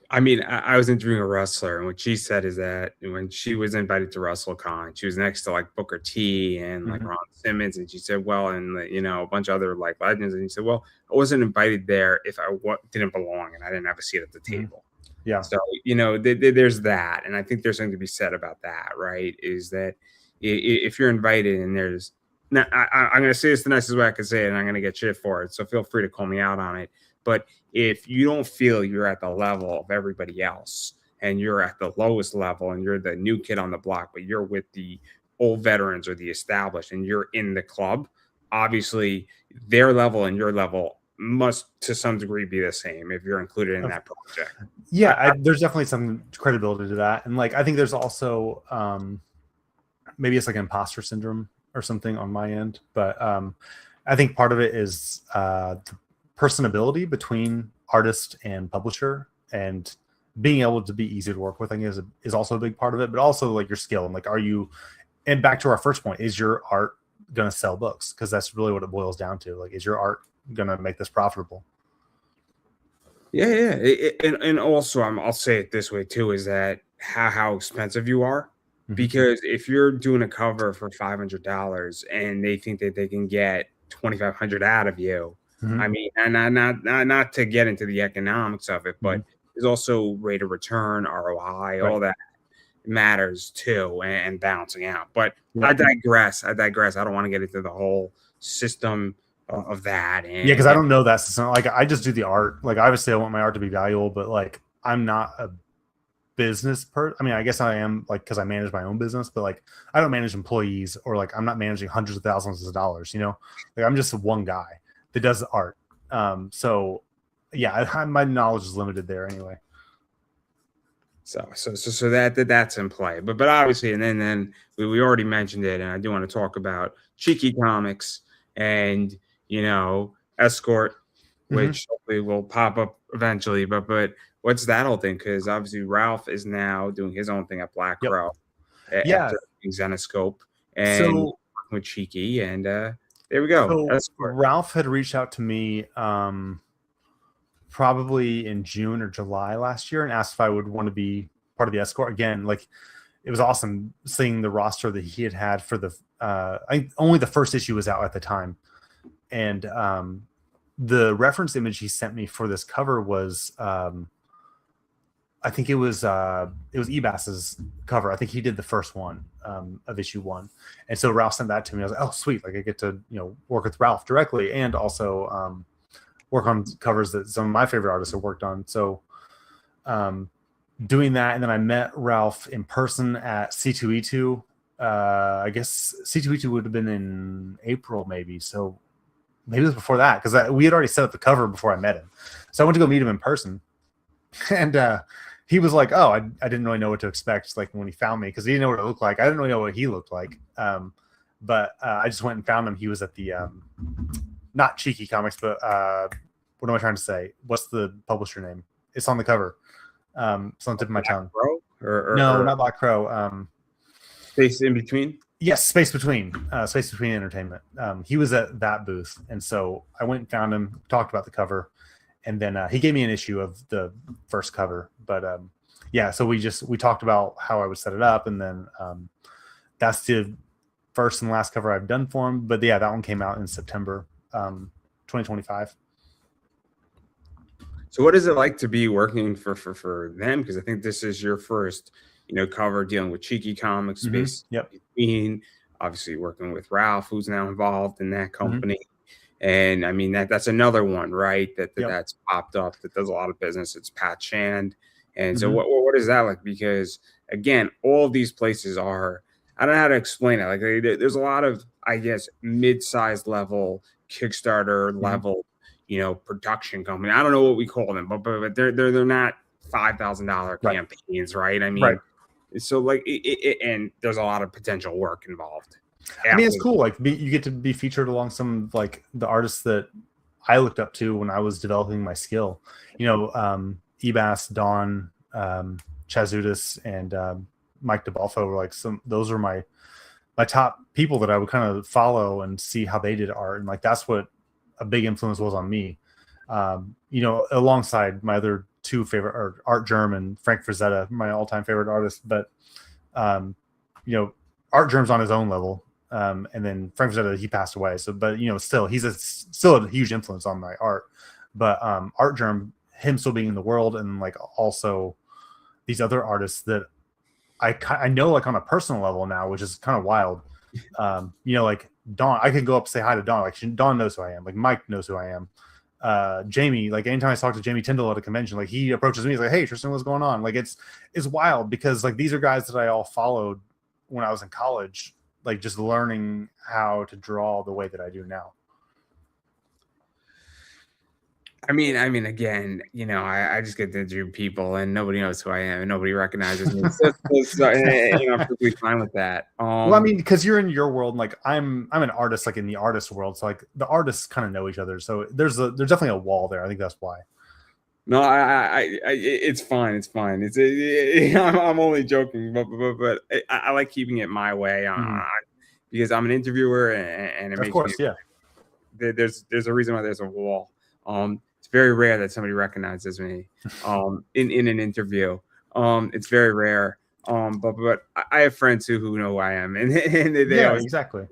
I mean, I was interviewing a wrestler, and what she said is that when she was invited to WrestleCon, she was next to like Booker T and like Ron Simmons, and she said, well, and a bunch of other like legends, and he said, well, I wasn't invited there if I didn't belong and I didn't have a seat at the table. Yeah. So there's that, and I think there's something to be said about that, right? Is that if you're invited and there's, now I'm going to say this the nicest way I can say it, and I'm going to get shit for it, so feel free to call me out on it. But if you don't feel you're at the level of everybody else and you're at the lowest level and you're the new kid on the block, but you're with the old veterans or the established and you're in the club, obviously their level and your level must to some degree be the same if you're included in that project. Yeah, there's definitely some credibility to that. And like, I think there's also maybe it's like imposter syndrome or something on my end. But I think part of it is the personability between artist and publisher, and being able to be easy to work with, I think is also a big part of it, but also like your skill. And like, and back to our first point, is your art going to sell books? Because that's really what it boils down to. Like, is your art going to make this profitable? Yeah. And also I'll say it this way too, is that how expensive you are Because if you're doing a cover for $500 and they think that they can get 2,500 out of you, I mean, and not to get into the economics of it, but there's also rate of return, ROI, all that matters too, and balancing out. But I digress. I don't want to get into the whole system of that. And because I don't know that system. Like, I just do the art. Like, obviously, I want my art to be valuable, but like, I'm not a business I mean, I guess I am, like, because I manage my own business, but like, I don't manage employees, or like, I'm not managing hundreds of thousands of dollars. Like, I'm just one guy that does the art. So yeah, my knowledge is limited there anyway. So that's in play, but obviously, and then we already mentioned it, and I do want to talk about Cheeky Comics and Escort, which hopefully will pop up eventually. But what's that whole thing? Because obviously Ralph is now doing his own thing at Black Crow, after Zenoscope, and with Cheeky, and there we go. So Ralph had reached out to me probably in June or July last year and asked if I would want to be part of the Escort again. Like, it was awesome seeing the roster that he had for the only the first issue was out at the time, and the reference image he sent me for this cover was I think it was Ebass's cover. I think he did the first one of issue 1, and so Ralph sent that to me. I was like, oh sweet, like I get to work with Ralph directly, and also work on covers that some of my favorite artists have worked on. So doing that, and then I met Ralph in person at C2E2. I guess C2E2 would have been in April, maybe. So maybe it was before that, because we had already set up the cover before I met him. So I went to go meet him in person, and he was like, "Oh, I didn't really know what to expect." Like, when he found me, because he didn't know what it looked like. I didn't really know what he looked like. But I just went and found him. He was at the not Cheeky Comics, but what am I trying to say? What's the publisher name? It's on the cover. It's on the tip of my tongue. Crow? No, not Black Crow. Space in Between? Yes, Space Between. Space Between Entertainment. He was at that booth, and so I went and found him, talked about the cover, and then he gave me an issue of the first cover. But so we talked about how I would set it up, and then that's the first and last cover I've done for him. But yeah, that one came out in September 2025. So what is it like to be working for them? Because I think this is your first, cover dealing with Cheeky Comics, Space Between, obviously working with Ralph, who's now involved in that company. And I mean, that's another one, right? That's popped up that does a lot of business. It's Pat Shand. And so what is that like? Because again, all of these places are, I don't know how to explain it. Like, there's a lot of, I guess, mid-sized level, Kickstarter level, production company. I don't know what we call them, but they're not $5,000 campaigns, right? I mean, so like, and there's a lot of potential work involved. I mean, it's cool. Like, you get to be featured along some of like the artists that I looked up to when I was developing my skill. Ebass, Don, Chazutis, and Mike DeBalfo were like those are my top people that I would kind of follow and see how they did art, and like that's what a big influence was on me. Alongside my other two favorite Art Germ and Frank Frazetta, my all-time favorite artist. But Art Germ's on his own level, and then Frank Frazetta, he passed away. So, but still, he's still a huge influence on my art. But Art Germ, him still being in the world, and like also these other artists that I know like on a personal level now, which is kind of wild. Like Dawn, I could go up and say hi to Dawn. Like, Dawn knows who I am. Like, Mike knows who I am. Jamie, like anytime I talk to Jamie Tyndall at a convention, like he approaches me, he's like, "Hey Tristan, what's going on?" Like, it's wild, because like these are guys that I all followed when I was in college, like just learning how to draw the way that I do now. I mean, again, I just get to dream people, and nobody knows who I am, and nobody recognizes me. So, I'm perfectly fine with that. Well, I mean, because you're in your world, and like I'm an artist, like in the artist world, so like the artists kind of know each other. So there's definitely a wall there. I think that's why. No, it's fine. It's fine. I'm only joking, but I like keeping it my way, because I'm an interviewer, and it makes me, there's a reason why there's a wall. It's very rare that somebody recognizes me in an interview. It's very rare. But I have friends who know who I am, and they Yeah, always exactly.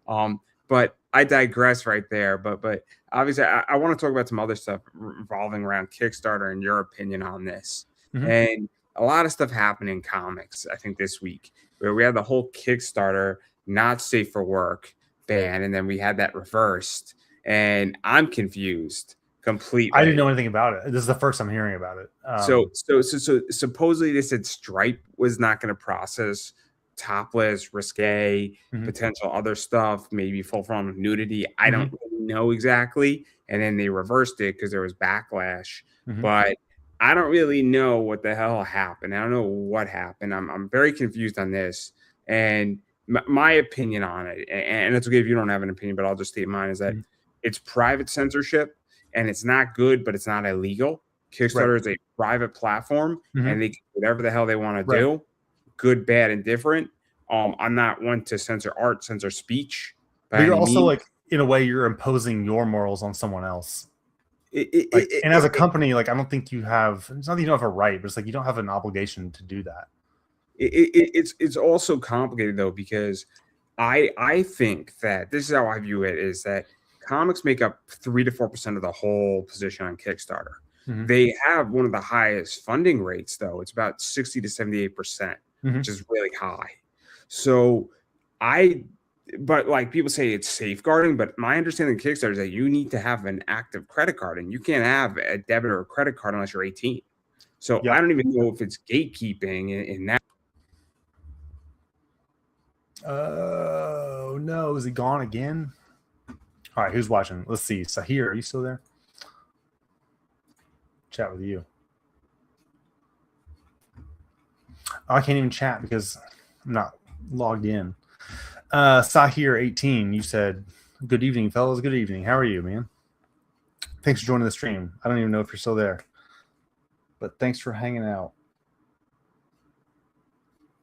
But I digress right there. But obviously, I want to talk about some other stuff revolving around Kickstarter and your opinion on this. Mhm. And a lot of stuff happened in comics, I think, this week, where we had the whole Kickstarter not safe for work ban, and then we had that reversed. And I'm confused I didn't completely. know anything about it. This is the first I'm hearing about it. So supposedly they said Stripe was not going to process topless, risque, Mhm. potential other stuff, maybe full frontal nudity. I don't Mhm. really know exactly. And then they reversed it because there was backlash. Mhm. But I don't really know what the hell happened. I don't know what happened. I'm very confused on this. And my opinion on it, and it's okay if you don't have an opinion, but I'll just state mine, is that Mhm. it's private censorship and it's not good, but it's not illegal. Right. Kickstarter is a private platform, Mhm. and they can do whatever the hell they want to Right. do, good, bad, and different. I'm not one to censor art, censor speech by But you're any also means. like, in a way, you're imposing your morals on someone else. It, it, Like, it, and as a it, company, like, I don't think you have. It's not that you don't have a right, but it's like you don't have an obligation to do that. it's also complicated though, because I think that this is how I view it, is that comics make up 3 to 4% of the whole position on Kickstarter. Mhm. They have one of the highest funding rates though. It's about 60 to 78%, Mhm. which is really high. So I but like people say it's safeguarding, but my understanding of Kickstarter is that you need to have an active credit card, and you can't have a debit or a credit card unless you're 18. So I Yep. don't even know if it's gatekeeping in that. Oh no, is he gone again? All right, who's watching? Let's see. Sahir, are you still there? Chat with you. Oh, I can't even chat because I'm not logged in. Sahir18, you said, "Good evening, fellas. Good evening. How are you, man? Thanks for joining the stream. I don't even know if you're still there, but thanks for hanging out."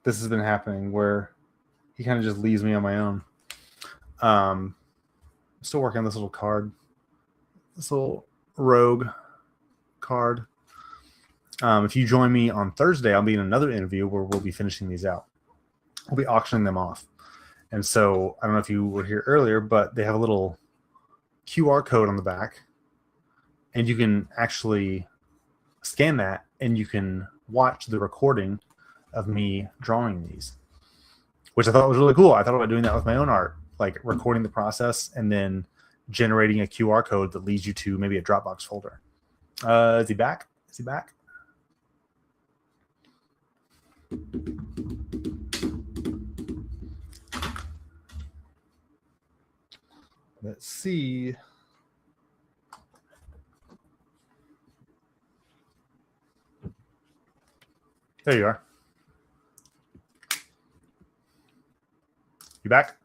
This has been happening where he kind of just leaves me on my own. I'm still working on this little card, this little rogue card. If you join me on Thursday, I'll be in another interview where we'll be finishing these out. We'll be auctioning them off. And so I don't know if you were here earlier, but they have a little QR code on the back, and you can actually scan that and you can watch the recording of me drawing these, which I thought was really cool. I thought about doing that with my own art, like recording the process and then generating a QR code that leads you to maybe a Dropbox folder. Is he back? Is he back? Let's see. There you are. You back?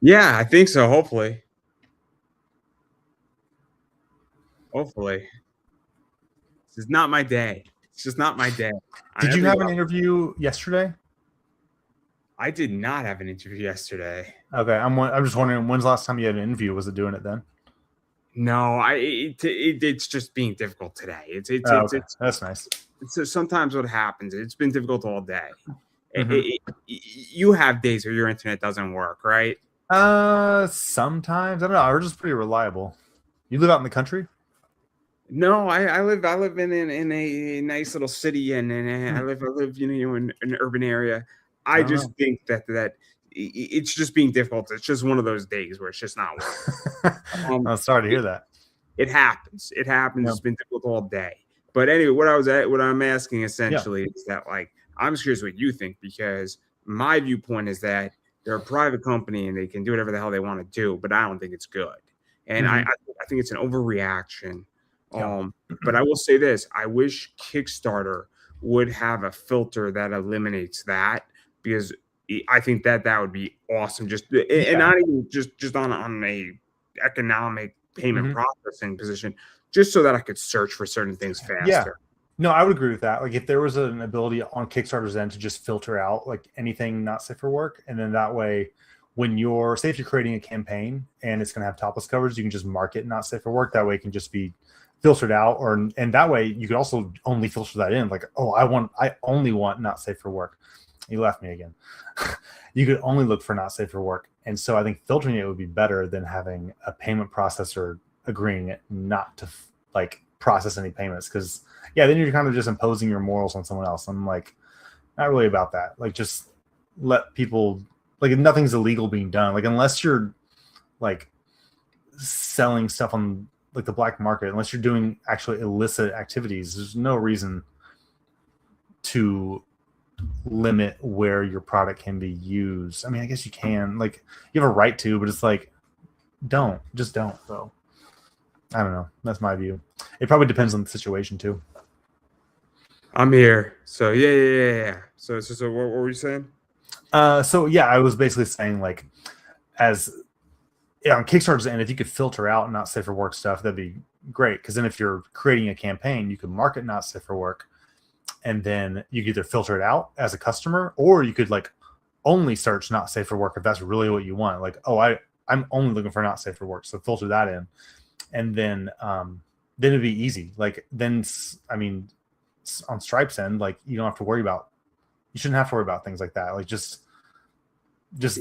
Yeah, I think so. Hopefully. This is not my day. It's just not my day. Did you have an interview yesterday? I did not have an interview yesterday. Okay, I'm just wondering, when's the last time you had an interview? Was it doing it then? No, it's just being difficult today. Okay. That's nice. It's sometimes what happens. It's been difficult all day. Mm-hmm. You have days where your internet doesn't work, right? Sometimes I don't know. Ours is pretty reliable. You live out in the country? No, I live in a nice little city, and I live in an urban area. I just think that it's just being difficult. It's just one of those days where it's just not working. I'm sorry to hear that. It happens. It happens. Yeah. It's been difficult all day. But anyway, what I'm asking essentially is that, like, I'm just curious what you think, because my viewpoint is that they're a private company and they can do whatever the hell they want to do, but I don't think it's good. And I think it's an overreaction. But I will say this: I wish Kickstarter would have a filter that eliminates that, because I think that would be awesome. Just and not even just on a economic payment processing position, just so that I could search for certain things faster. Yeah. No, I would agree with that. Like, if there was an ability on Kickstarter's end to just filter out like anything not safe for work, and then that way, when you're, say, if you're creating a campaign and it's going to have topless coverage, you can just mark it not safe for work. That way, it can just be filtered out, and that way you could also only filter that in. Like, oh, I only want not safe for work. You left me again. You could only look for not safe for work. And so I think filtering it would be better than having a payment processor agreeing not to like process any payments. Because then you're kind of just imposing your morals on someone else. I'm like, not really about that. Like, just let people, like, if nothing's illegal being done, like, unless you're like selling stuff on like the black market, unless you're doing actually illicit activities, there's no reason to limit where your product can be used. I mean, I guess you can, like, you have a right to, but it's like, don't though. I don't know. That's my view. It probably depends on the situation too. I'm here. So yeah. So what were you saying? I was basically saying, like, as on Kickstarter's end, if you could filter out not safe for work stuff, that'd be great. Because then if you're creating a campaign, you could market not safe for work, and then you could either filter it out as a customer, or you could like only search not safe for work if that's really what you want. Like, oh, I'm only looking for not safe for work, so filter that in, and then it'd be easy. Like, then, I mean, on Stripe's end, like, you shouldn't have to worry about things like that. Like, just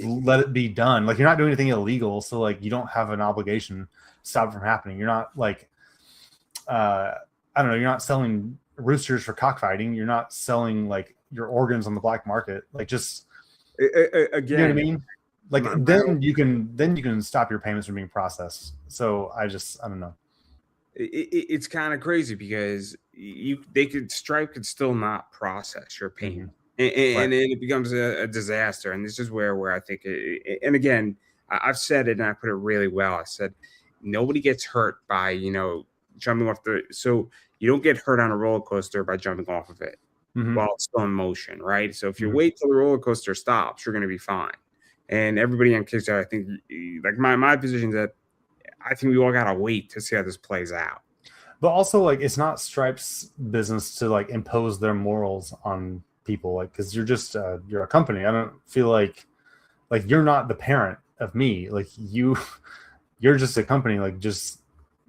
let it be done. Like, you're not doing anything illegal, so like you don't have an obligation to stop it from happening. You're not like I don't know, you're not selling roosters for cockfighting. You're not selling like your organs on the black market. Like, just again, you know what I mean? Like, then you can stop your payments from being processed. So I don't know. It's kind of crazy because Stripe could still not process your payment. And then it becomes a disaster. And this is where I think and again, I've said it and I put it really well. I said, nobody gets hurt by, jumping off so you don't get hurt on a roller coaster by jumping off of it while it's still in motion, right? So if you wait till the roller coaster stops, you're going to be fine. And everybody on Kickstarter, I think, like, my position is that I think we all got to wait to see how this plays out. But also, like, it's not Stripe's business to like impose their morals on people, like, because you're just you're a company. I don't feel like you're not the parent of me. Like, you're just a company. Like, just,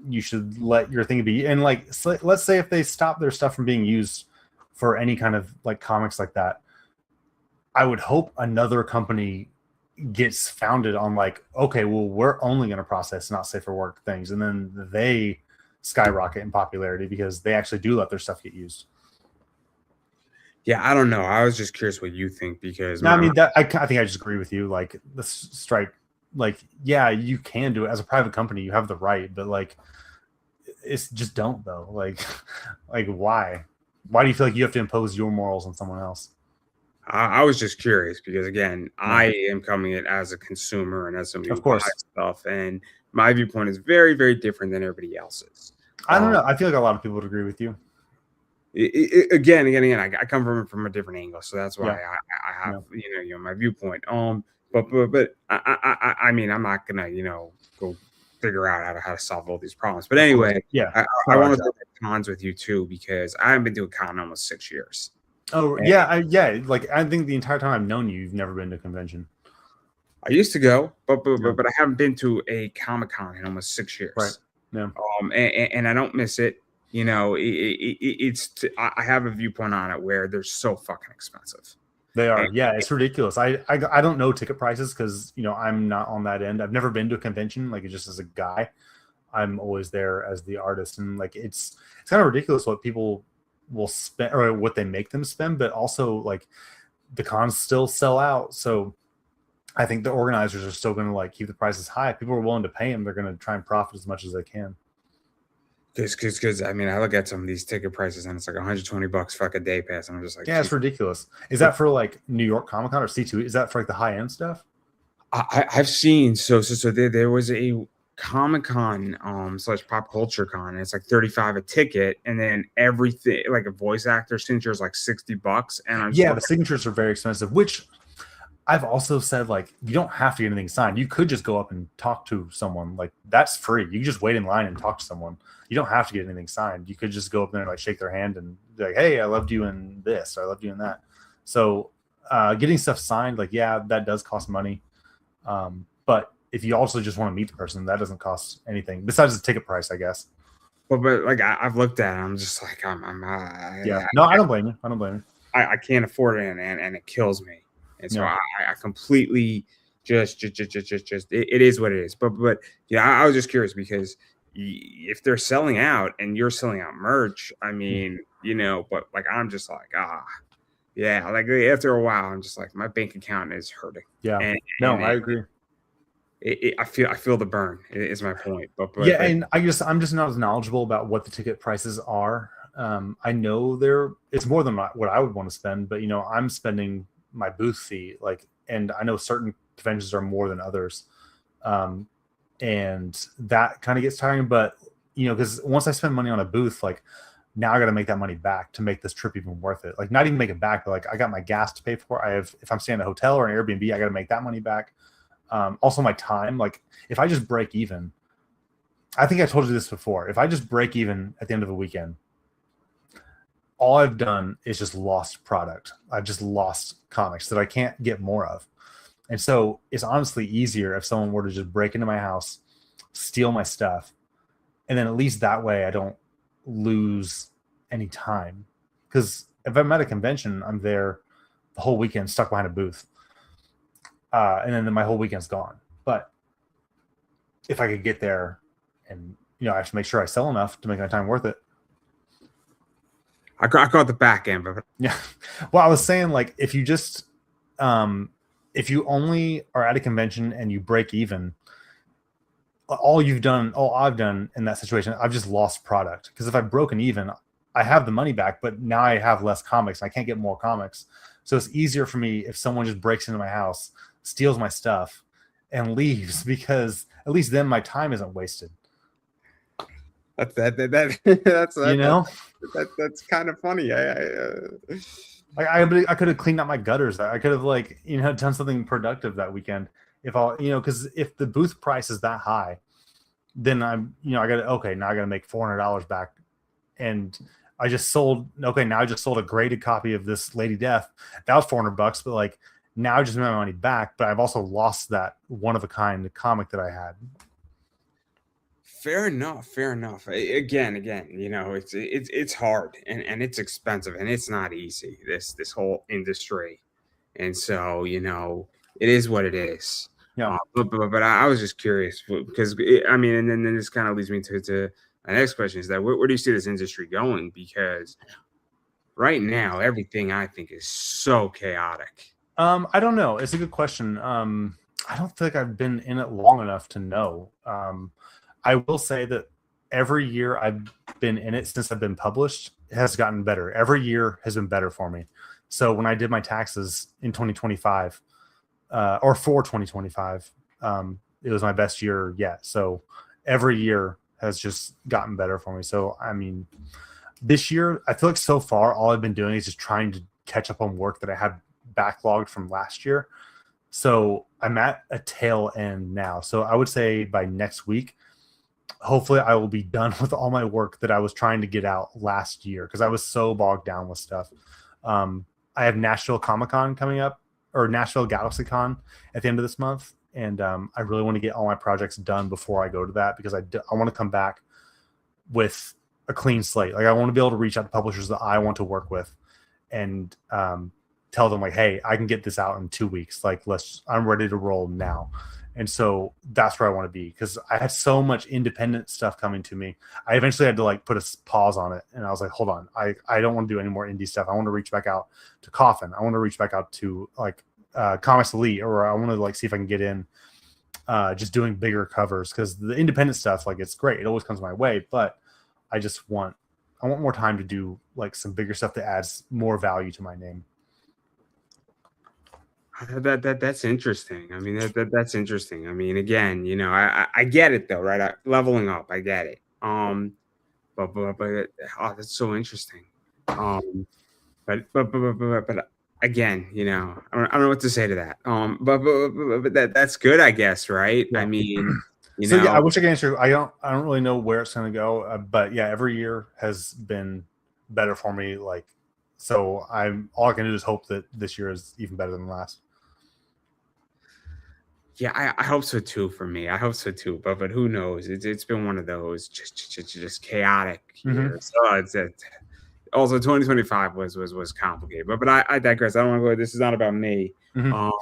you should let your thing be. And like, let's say if they stop their stuff from being used for any kind of like comics like that, I would hope another company gets founded on like, okay, well, we're only going to process not safe for work things, and then they skyrocket in popularity because they actually do let their stuff get used. Yeah, I don't know. I was just curious what you think, because I think I just agree with you. Like, the Stripe, like, yeah, you can do it as a private company. You have the right, but like, it's just don't though. Like why? Why do you feel like you have to impose your morals on someone else? I was just curious because, again, I am coming in as a consumer and as somebody who buys stuff, and my viewpoint is very, very different than everybody else's. I don't know. I feel like a lot of people would agree with you. Again, I come from a different angle, so that's why I have my viewpoint. But I mean, I'm not gonna go figure out how to solve all these problems. But anyway, I want to talk cons with you too, because I haven't been to a con in almost 6 years. Oh, and like, I think the entire time I've known you, you've never been to a convention. I used to go, but I haven't been to a Comic-Con in almost 6 years. Right. Yeah. And I don't miss it. I have a viewpoint on it where they're so fucking expensive. They are. It's ridiculous. I don't know ticket prices because I'm not on that end. I've never been to a convention, like, just as a guy. I'm always there as the artist, and like, it's kind of ridiculous what people will spend or what they make them spend, but also like the cons still sell out. So I think the organizers are still going to like keep the prices high. If people are willing to pay them, they're going to try and profit as much as they can. Because I mean, I look at some of these ticket prices and it's like $120 for like a day pass, and I'm just like, yeah, it's ridiculous. Is that for like New York Comic Con or C2? Is that for like the high end stuff? I've seen so there was a Comic-Con / pop culture con, and it's like $35 a ticket, and then everything, like a voice actor signature, is like $60, and the signatures are very expensive, which I've also said, like, you don't have to get anything signed. You could just go up and talk to someone. Like, that's free. You can just wait in line and talk to someone. You don't have to get anything signed. You could just go up there and like shake their hand and be like, hey, I loved you in this, or I loved you in that. So getting stuff signed, like, that does cost money. But if you also just want to meet the person, that doesn't cost anything besides the ticket price, I guess. but like I've looked at it, I'm just like Yeah. No, I don't blame you. I don't blame you. I can't afford it, and it kills me. And so Yeah. I completely just it is what it is. But yeah, I was just curious because if they're selling out and you're selling out merch, I mean, but like I'm just like yeah, like after a while, I'm just like my bank account is hurting. Yeah. And No, I agree. I feel the burn is my point. Yeah, But and I'm just not as knowledgeable about what the ticket prices are. I know it's more than what I would want to spend, but I'm spending my booth fee, and I know certain conventions are more than others, and that kind of gets tiring. But because once I spend money on a booth, like now I got to make that money back to make this trip even worth it. Like not even make it back, but like I got my gas to pay for. If I'm staying at a hotel or an Airbnb, I got to make that money back. Also my time, like if I just break even, I think I told you this before. If I just break even at the end of a weekend, all I've done is just lost product. I've just lost comics that I can't get more of. And so it's honestly easier if someone were to just break into my house, steal my stuff, and then at least that way I don't lose any time. Because if I'm at a convention, I'm there the whole weekend stuck behind a booth. And then my whole weekend's gone. But if I could get there and I have to make sure I sell enough to make my time worth it. I caught the back end, but Yeah. Well, I was saying like if you just if you only are at a convention and you break even, all I've done in that situation, I've just lost product. Because if I've broken even, I have the money back, but now I have less comics. I can't get more comics. So it's easier for me if someone just breaks into my house, steals my stuff, and leaves, because at least then my time isn't wasted. That's that's kind of funny. I could have cleaned out my gutters. I could have done something productive that weekend. Because if the booth price is that high, then now I got to make $400 back, and I just sold. Okay, now I just sold a graded copy of this Lady Death. That was $400, but like now I just made my money back. But I've also lost that one of a kind comic that I had. Fair enough. Again, it's hard and it's expensive and it's not easy. This whole industry, and so it is what it is. Yeah. But I was just curious because and then this kind of leads me to my next question: is that where do you see this industry going? Because right now everything I think is so chaotic. I don't know. It's a good question. I don't think I've been in it long enough to know. I will say that every year I've been in it since I've been published, it has gotten better. Every year has been better for me. So when I did my taxes in 2025, or for 2025, it was my best year yet. So every year has just gotten better for me. So, I mean, this year, I feel like so far, all I've been doing is just trying to catch up on work that I had backlogged from last year. So I'm at a tail end now. So I would say by next week, hopefully I will be done with all my work that I was trying to get out last year because I was so bogged down with stuff. I have Nashville Comic-Con coming up, or Nashville GalaxyCon at the end of this month. And I really want to get all my projects done before I go to that because I want to come back with a clean slate. Like I want to be able to reach out to publishers that I want to work with and tell them like, hey, I can get this out in 2 weeks. Like I'm ready to roll now. And so that's where I want to be because I had so much independent stuff coming to me. I eventually had to like put a pause on it. And I was like, hold on, I don't want to do any more indie stuff. I want to reach back out to Coffin. I want to reach back out to like Comics Elite, or I want to like see if I can get in just doing bigger covers because the independent stuff, like it's great. It always comes my way, but I want more time to do like some bigger stuff that adds more value to my name. That's interesting. I mean, that's interesting. I mean, again, I get it though, right? Leveling up, I get it. But oh, that's so interesting. But again, I don't know what to say to that. But that's good, I guess, right? Yeah. I mean, yeah, I wish I could answer. I don't really know where it's going to go, but yeah, every year has been better for me. Like, so all I can do is hope that this year is even better than last. Yeah, I hope so too for me. I hope so too. But who knows? It's been one of those just chaotic Hmm. years. So it's it. Also, 2025 was complicated. But I digress. I don't want to go. This is not about me. Hmm. Um,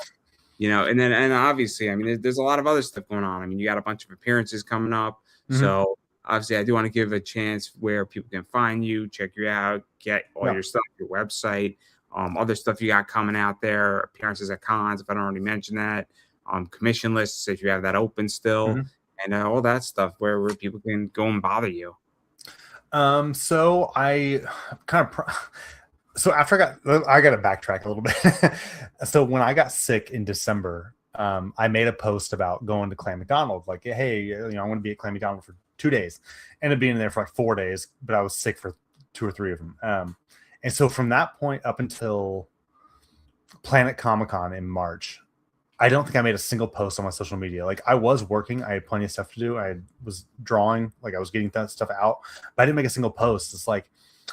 and obviously, I mean, there's a lot of other stuff going on. I mean, you got a bunch of appearances coming up. Hmm. So obviously, I do want to give a chance where people can find you, check you out, get all Yeah. your stuff, your website, other stuff you got coming out there, appearances at cons, if I don't already mention that, commission lists if you have that open still, Hmm. and all that stuff where people can go and bother you. So I kind of so after I got to backtrack a little bit. So when I got sick in December, I made a post about going to Clam McDonald, like, hey, I'm going to be at Clam McDonald for 2 days. Ended up being there for like 4 days, but I was sick for 2 or 3 of them. And so from that point up until Planet Comic-Con in March, I don't think I made a single post on my social media. Like I was working, I had plenty of stuff to do. I was drawing, like I was getting that stuff out, but I didn't make a single post. It's like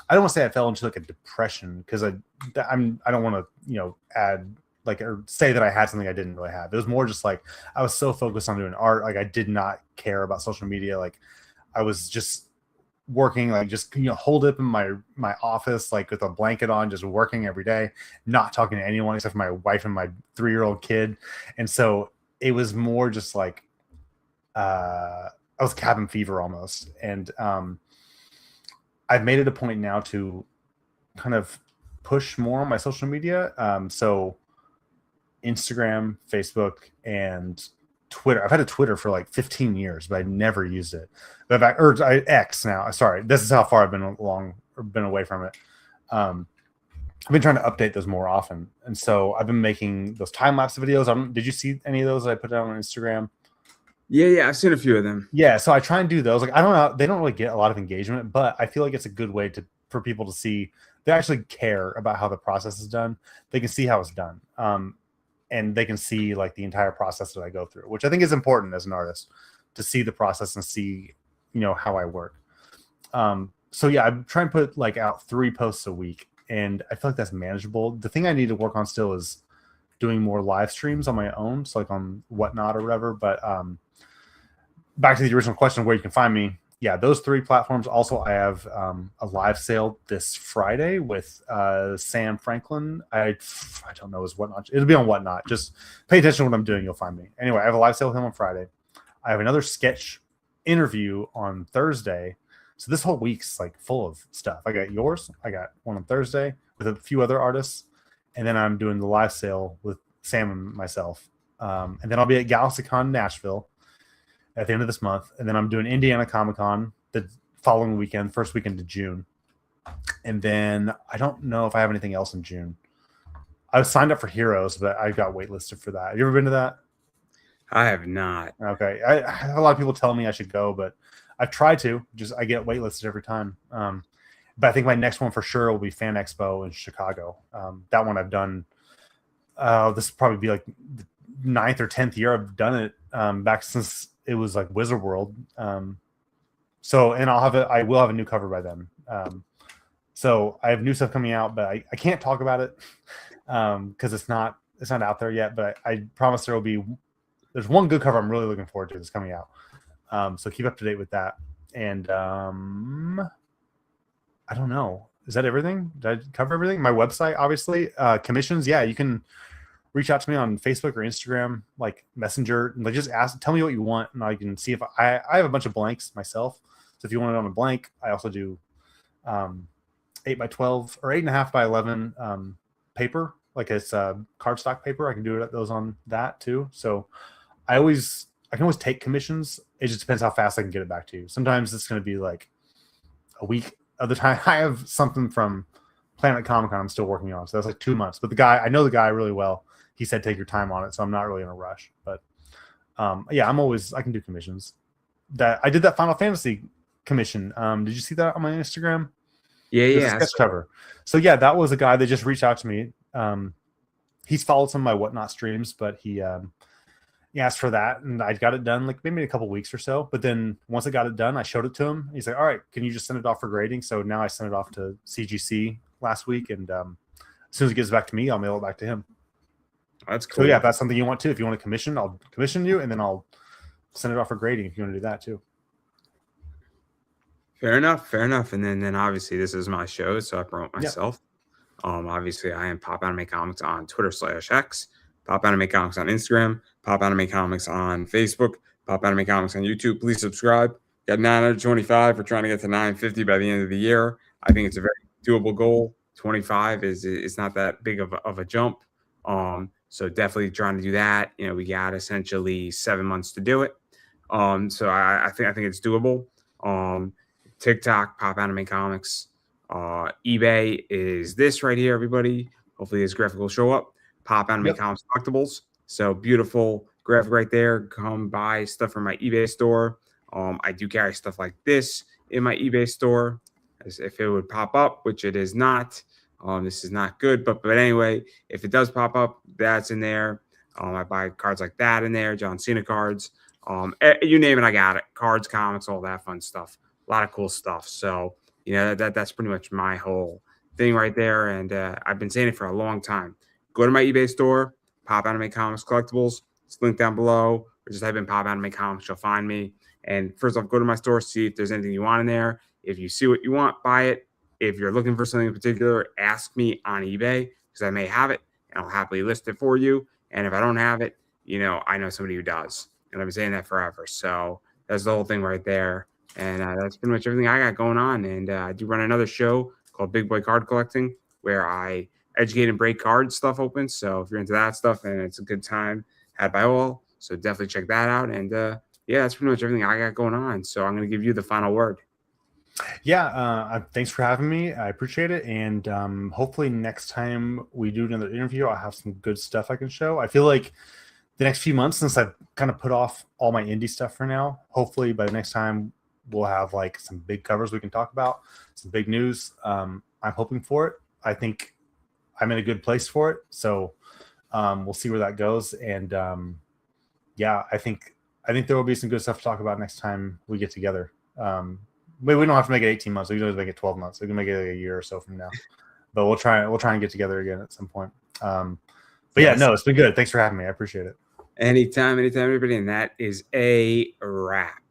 I don't want to say I fell into like a depression because I don't want to add like or say that I had something I didn't really have. It was more just like I was so focused on doing art, like I did not care about social media. Like I was just working, like just holed up in my office, like with a blanket on, just working every day, not talking to anyone except for my wife and my 3-year-old kid. And so it was more just like I was cabin fever almost. And I've made it a point now to kind of push more on my social media. So Instagram, Facebook, and Twitter. I've had a Twitter for like 15 years, but I never used it. But I X now. Sorry, this is how far I've been away from it. I've been trying to update those more often, and so I've been making those time lapse videos. Did you see any of those that I put out on Instagram? Yeah, I've seen a few of them. Yeah, so I try and do those. Like I don't know, they don't really get a lot of engagement, but I feel like it's a good way for people to see they actually care about how the process is done. They can see how it's done. And they can see like the entire process that I go through, which I think is important as an artist to see the process and see, how I work. So yeah, I'm trying to put like out 3 posts a week, and I feel like that's manageable. The thing I need to work on still is doing more live streams on my own, so like on Whatnot or whatever. But back to the original question of where you can find me. Yeah, those 3 platforms. Also, I have a live sale this Friday with Sam Franklin. I don't know his Whatnot. It'll be on Whatnot. Just pay attention to what I'm doing. You'll find me. Anyway, I have a live sale with him on Friday. I have another sketch interview on Thursday. So this whole week's like full of stuff. I got yours. I got one on Thursday with a few other artists. And then I'm doing the live sale with Sam and myself. And then I'll be at GalaxyCon Nashville at the end of this month, and then I'm doing Indiana Comic-Con the following weekend, first weekend of June. And then I don't know if I have anything else in June. I was signed up for Heroes, but I got waitlisted for that. Have you ever been to that? I have not. Okay. I have a lot of people tell me I should go, but I've tried to. Just I get waitlisted every time. But I think my next one for sure will be Fan Expo in Chicago. That one I've done. This will probably be like the 9th or 10th year I've done it. Back since it was like Wizard World. So, and I will have a new cover by then. So I have new stuff coming out, but I can't talk about it because it's not out there yet. But I promise there's one good cover I'm really looking forward to that's coming out. So keep up to date with that. And I don't know. Is that everything? Did I cover everything? My website, obviously. Commissions, yeah, you can reach out to me on Facebook or Instagram, like Messenger, and like just tell me what you want, and I can see if I have a bunch of blanks myself. So if you want it on a blank, I also do 8x12 or 8.5 by 11 paper, like it's cardstock paper. I can do those on that too. So I can always take commissions. It just depends how fast I can get it back to you. Sometimes it's going to be like a week. Other time I have something from Planet Comic-Con I'm still working on, so that's like 2 months. But I know the guy really well. He said take your time on it, so I'm not really in a rush. But yeah, I can do commissions. That I did that Final Fantasy commission. Did you see that on my Instagram? Yeah. Sketch cover. So yeah, that was a guy that just reached out to me. He's followed some of my Whatnot streams, but he asked for that, and I got it done like maybe in a couple weeks or so. But then once I got it done, I showed it to him. He's like, "All right, can you just send it off for grading?" So now I sent it off to CGC last week, and as soon as it gets back to me, I'll mail it back to him. That's cool. So yeah, if that's something you want to, if you want to commission, I'll commission you, and then I'll send it off for grading if you want to do that too. Fair enough. And then obviously this is my show, so I promote myself. Obviously I am Pop Anime Comics on Twitter/X, Pop Anime Comics on Instagram, Pop Anime Comics on Facebook, Pop Anime Comics on YouTube. Please subscribe. Got 925. We're trying to get to 950 by the end of the year. I think it's a very doable goal. 25 is not that big of a jump. So definitely trying to do that. You know, we got essentially 7 months to do it. So I think it's doable. TikTok, Pop Anime Comics. eBay is this right here, everybody. Hopefully this graphic will show up. Pop Anime Comics Collectibles. So beautiful graphic right there. Come buy stuff from my eBay store. I do carry stuff like this in my eBay store, as if it would pop up, which it is not. This is not good, but anyway, if it does pop up, that's in there. I buy cards like that in there, John Cena cards. You name it, I got it. Cards, comics, all that fun stuff. A lot of cool stuff. So, you know, that's pretty much my whole thing right there. And I've been saying it for a long time. Go to my eBay store, Pop Anime Comics Collectibles. It's linked down below. Or just type in Pop Anime Comics, you'll find me. And first off, go to my store, see if there's anything you want in there. If you see what you want, buy it. If you're looking for something in particular, ask me on eBay because I may have it and I'll happily list it for you. And if I don't have it, you know, I know somebody who does. And I've been saying that forever. So that's the whole thing right there. And that's pretty much everything I got going on. And I do run another show called Big Boy Card Collecting where I educate and break card stuff open. So if you're into that stuff, and it's a good time had by all. So definitely check that out. And yeah, that's pretty much everything I got going on. So I'm going to give you the final word. Yeah, thanks for having me. I appreciate it. And hopefully next time we do another interview, I'll have some good stuff I can show. I feel like the next few months, since I've kind of put off all my indie stuff for now, hopefully by the next time we'll have like some big covers we can talk about, some big news. I'm hoping for it. I think I'm in a good place for it. So we'll see where that goes. And yeah, I think there will be some good stuff to talk about next time we get together. But we don't have to make it 18 months. We can always make it 12 months. We can make it like a year or so from now. But we'll try and get together again at some point. But yeah, no, it's been good. Thanks for having me. I appreciate it. Anytime, everybody. And that is a wrap.